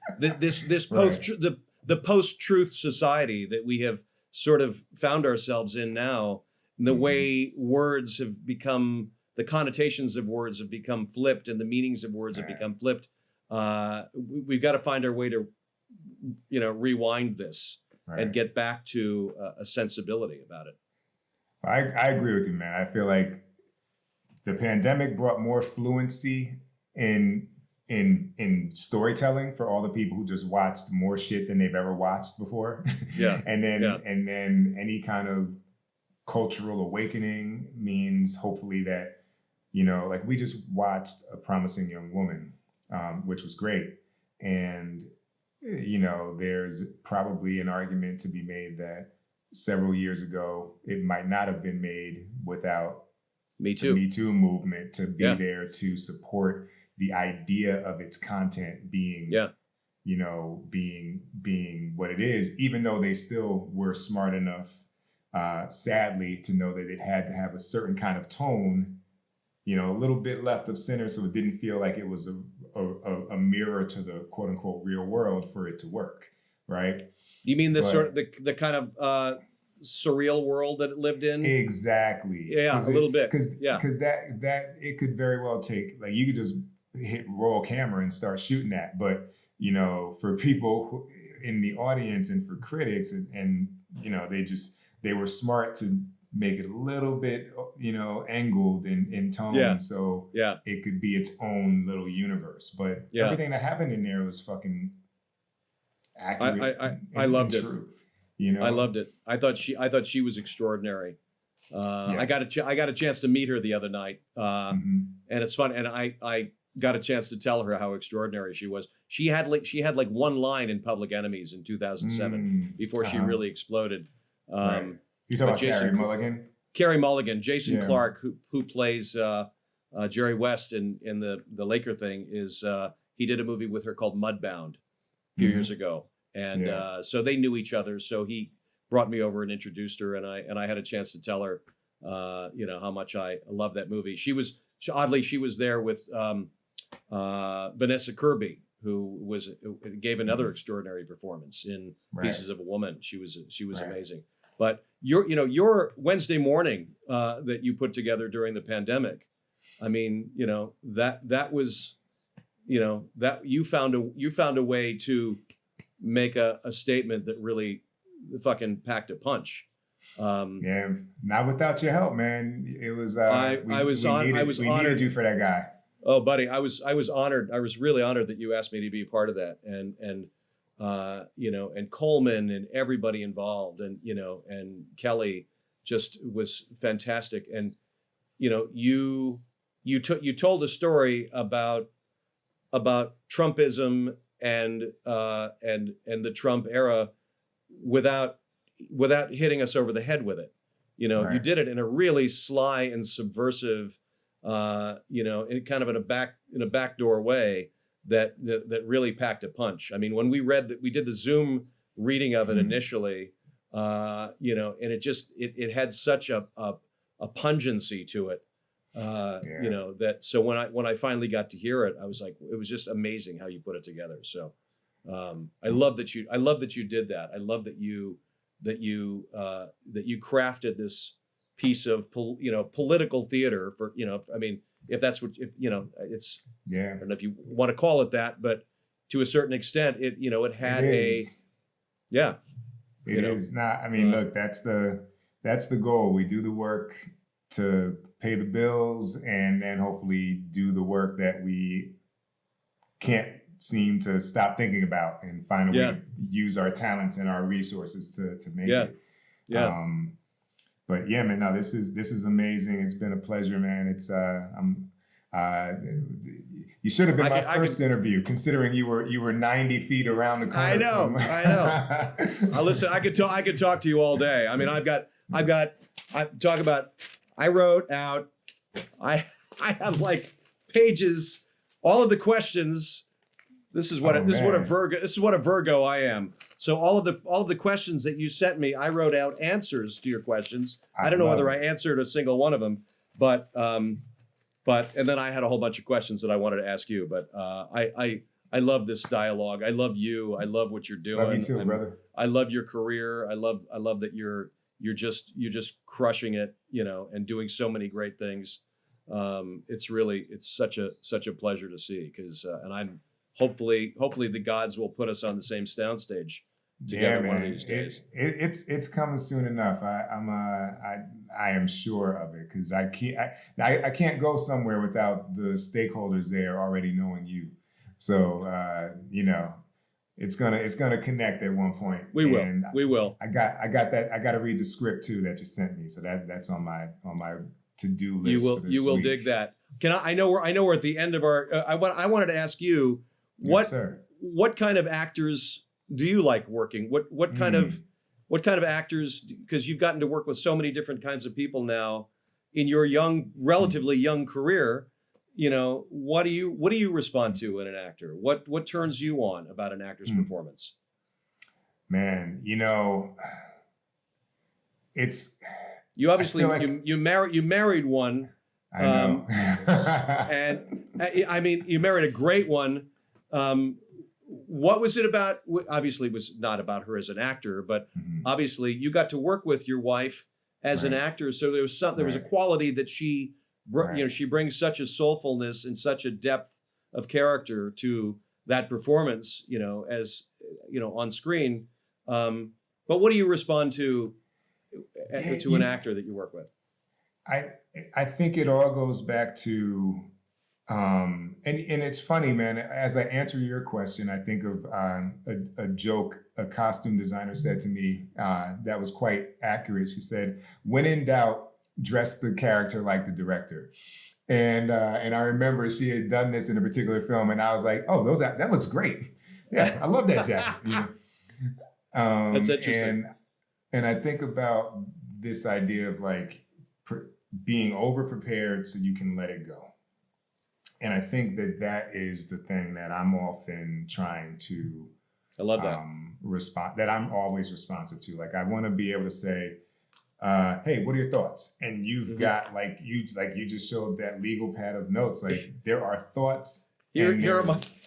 post-truth society that we have sort of found ourselves in now, the way words have become, the connotations of words have become flipped, and the meanings of words have become flipped. We've got to find our way to, rewind this and get back to a sensibility about it. I agree with you, man. I feel like the pandemic brought more fluency in storytelling for all the people who just watched more shit than they've ever watched before. And then any kind of cultural awakening means hopefully that, like we just watched A Promising Young Woman, which was great. And, there's probably an argument to be made that several years ago, it might not have been made without the Me Too movement to be there to support the idea of its content being, being what it is, even though they still were smart enough, sadly, to know that it had to have a certain kind of tone, a little bit left of center, so it didn't feel like it was a mirror to the quote unquote real world for it to work. Right. You mean the kind of surreal world that it lived in? Exactly. Yeah, a little bit. Because that it could very well take, like, you could just hit roll camera and start shooting at. But, you know, for people in the audience and for critics and you know, they were smart to make it a little bit, you know, angled in tone. Yeah. So Yeah. it could be its own little universe. But Yeah. everything that happened in there was fucking accurate. I loved it. True, you know, I loved it. I thought she was extraordinary. I got a chance to meet her the other night, and it's fun. And I got a chance to tell her how extraordinary she was. She had like one line in Public Enemies in 2007 before she really exploded. Right. You talking about Carey Mulligan? Carey Mulligan, Jason Yeah. Clarke, who plays Jerry West in the Laker thing, is he did a movie with her called Mudbound a few years ago, and so they knew each other. So he brought me over and introduced her, and I had a chance to tell her, you know, how much I love that movie. She was there with Vanessa Kirby, who gave another extraordinary performance in Pieces of a Woman. She was amazing. But your Wednesday morning that you put together during the pandemic, I mean, you know, that was, you know, that you found a way to make a statement that really fucking packed a punch. Yeah, not without your help, man. It was. We needed you for that guy. Oh, buddy, I was honored. I was really honored that you asked me to be a part of that, and you know, and Coleman and everybody involved, and you know, and Kelly just was fantastic. And you know, you told a story about Trumpism and the Trump era without hitting us over the head with it. You know, you did it in a really sly and subversive, you know, in kind of in a backdoor way that really packed a punch. I mean, when we did the Zoom reading of it initially, you know, and it had such a pungency to it, you know, that so when I finally got to hear it, I was like, it was just amazing how you put it together. So I love that you did that. I love that you crafted this piece of political theater for, you know, I mean, if that's what, you know, it's, I don't know if you want to call it that, but to a certain extent, it, you know, it had it is not, I mean, look, that's the goal. We do the work to pay the bills and then hopefully do the work that we can't seem to stop thinking about and find a way to use our talents and our resources to make it. Yeah. But yeah, man, no, this is amazing. It's been a pleasure, man. It's you should have been my first interview, considering you were 90 feet around the corner. I know. Listen, I could talk to you all day. I mean, I wrote out, I have like pages, all of the questions. This is what a Virgo I am. So all of the questions that you sent me, I wrote out answers to your questions. I don't know whether I answered a single one of them, but and then I had a whole bunch of questions that I wanted to ask you. But I love this dialogue. I love you. I love what you're doing. Love you too, brother. I love your career. I love that you're just crushing it, you know, and doing so many great things. It's such a pleasure to see, because and I'm hopefully the gods will put us on the same soundstage together one of these days. It's coming soon enough. I am sure of it, because I can't go somewhere without the stakeholders there already knowing you. So you know, it's gonna connect at one point. We will. I got that. I got to read the script too that you sent me. So that's on my to-do list. You will dig that. I know we're at the end of our. I wanted to ask you what kind of actors do you like working? What kind of actors? Because you've gotten to work with so many different kinds of people now in your relatively young career. You know, what do you respond to in an actor? What turns you on about an actor's performance? Man, you know, it's you obviously you married one. I know. And I mean, you married a great one. What was it about? Obviously, it was not about her as an actor, but obviously you got to work with your wife as an actor. So there was a quality that she, you know, she brings such a soulfulness and such a depth of character to that performance, as on screen. But what do you respond to an actor that you work with? I think it all goes back to, and it's funny, man. As I answer your question, I think of a joke a costume designer said to me that was quite accurate. She said, "When in doubt, dress the character like the director." And I remember she had done this in a particular film, and I was like, "Oh, that looks great. Yeah, I love that jacket." That's interesting. And I think about this idea of like being over prepared so you can let it go. And I think that is the thing that I'm often trying to, I love that. That I'm always responsive to. Like I want to be able to say, hey, what are your thoughts? And you've got you just showed that legal pad of notes. Like there are thoughts. Here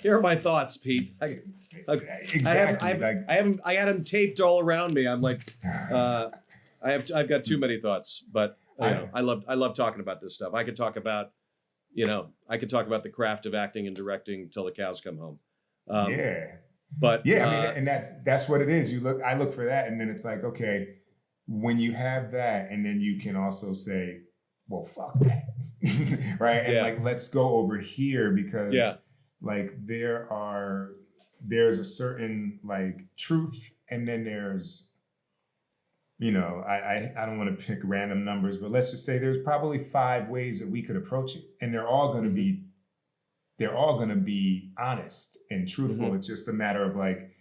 are my thoughts, Pete. Exactly. I had them taped all around me. I'm like, I've got too many thoughts, but I love talking about this stuff. I could talk about the craft of acting and directing till the cows come home. But yeah, I mean, and that's what it is. I look for that, and then it's like, okay, when you have that, and then you can also say, well, fuck that, right? And like, let's go over here because like there's a certain like truth, and then there's, I don't want to pick random numbers, but let's just say there's probably 5 ways that we could approach it, and they're all going to be honest and truthful. It's just a matter of like,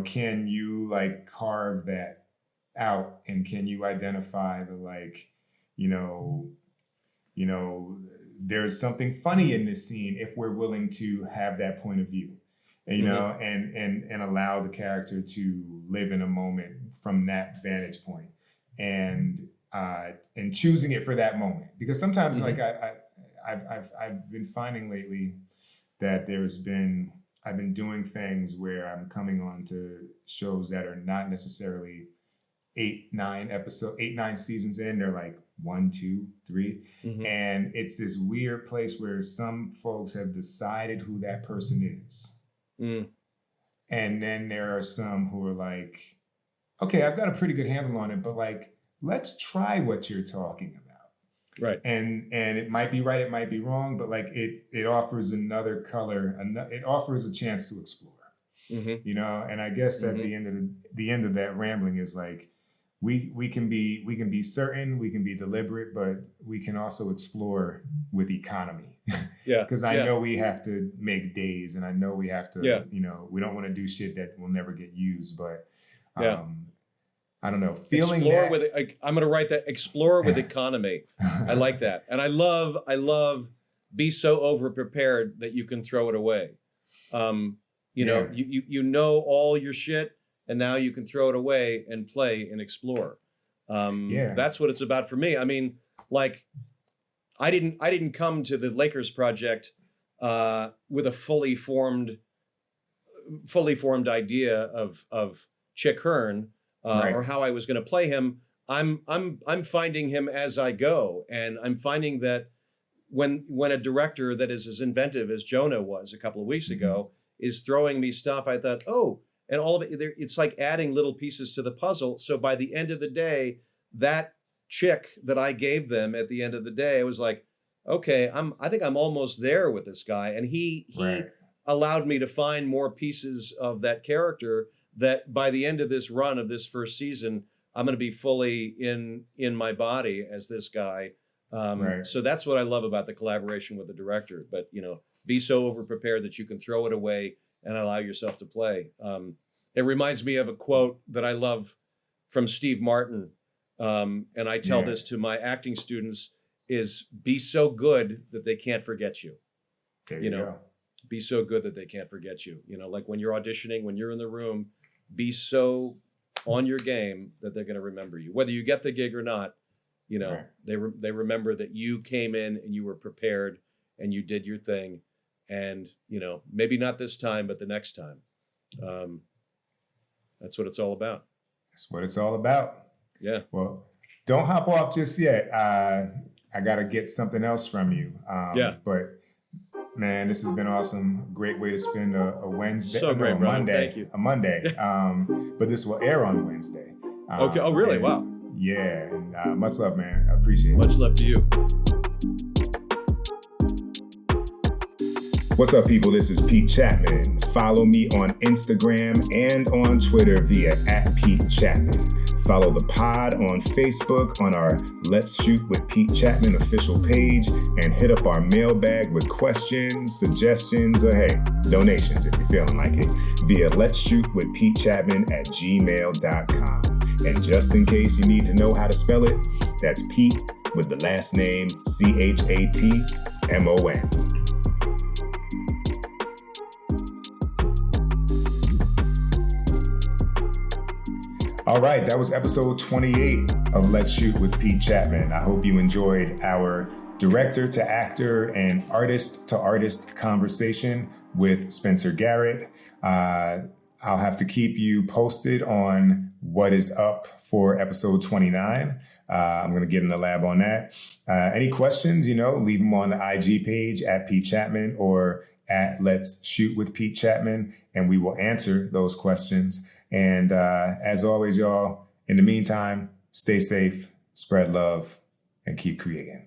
can you like carve that out, and can you identify the like, there's something funny in this scene if we're willing to have that point of view, and allow the character to live in a moment from that vantage point, and choosing it for that moment. Because sometimes like I've been finding lately that I've been doing things where I'm coming on to shows that are not necessarily 8-9 seasons in. They're like 1, 2, 3. And it's this weird place where some folks have decided who that person is. And then there are some who are like, okay, I've got a pretty good handle on it, but like, let's try what you're talking about. Right. And it might be right, it might be wrong, but like it offers another color, it offers a chance to explore. And I guess at the end of that rambling is like, we can be certain, we can be deliberate, but we can also explore with economy. Because I know we have to make days, and I know we have to, we don't want to do shit that will never get used, but I don't know. Feeling explore with it. I'm going to write that. Explore with economy. I like that, and I love. Be so over prepared that you can throw it away. You know all your shit, and now you can throw it away and play and explore. That's what it's about for me. I mean, like, I didn't come to the Lakers project with a fully formed idea of Chick Hearn. Or how I was going to play him. I'm finding him as I go, and I'm finding that when a director that is as inventive as Jonah was a couple of weeks ago is throwing me stuff, I thought, and all of it, it's like adding little pieces to the puzzle. So by the end of the day, that chick that I gave them at the end of the day, I was like, okay, I think I'm almost there with this guy, and he allowed me to find more pieces of that character. That by the end of this run of this first season, I'm going to be fully in my body as this guy. So that's what I love about the collaboration with the director. But be so over prepared that you can throw it away and allow yourself to play. It reminds me of a quote that I love from Steve Martin, and I tell this to my acting students: is be so good that they can't forget you. There you go. Be so good that they can't forget you. Like when you're auditioning, when you're in the room. Be so on your game that they're going to remember you, whether you get the gig or not. They remember that you came in and you were prepared and you did your thing, and maybe not this time, but the next time. That's what it's all about. That's what it's all about. Yeah. Well, don't hop off just yet. I got to get something else from you. But Man, this has been awesome. Great way to spend a Wednesday. So great, a brother. Monday. Thank you. A Monday. But this will air on Wednesday. Okay. Oh, really? And, Wow. Yeah. And, much love, man. I appreciate it. Much love to you. What's up, people? This is Pete Chatmon. Follow me on Instagram and on Twitter via @PeteChatmon. Follow the pod on Facebook on our Let's Shoot with Pete Chatmon official page, and hit up our mailbag with questions, suggestions, or hey, donations if you're feeling like it via Let's Shoot with Pete Chatmon @gmail.com. And just in case you need to know how to spell it, that's Pete with the last name CHATMON. All right, that was episode 28 of Let's Shoot with Pete Chatmon. I hope you enjoyed our director to actor and artist to artist conversation with Spencer Garrett. I'll have to keep you posted on what is up for episode 29. I'm going to get in the lab on that. Any questions, leave them on the IG page @Pete Chatmon or @Let's Shoot with Pete Chatmon, and we will answer those questions. And as always, y'all, in the meantime, stay safe, spread love, and keep creating.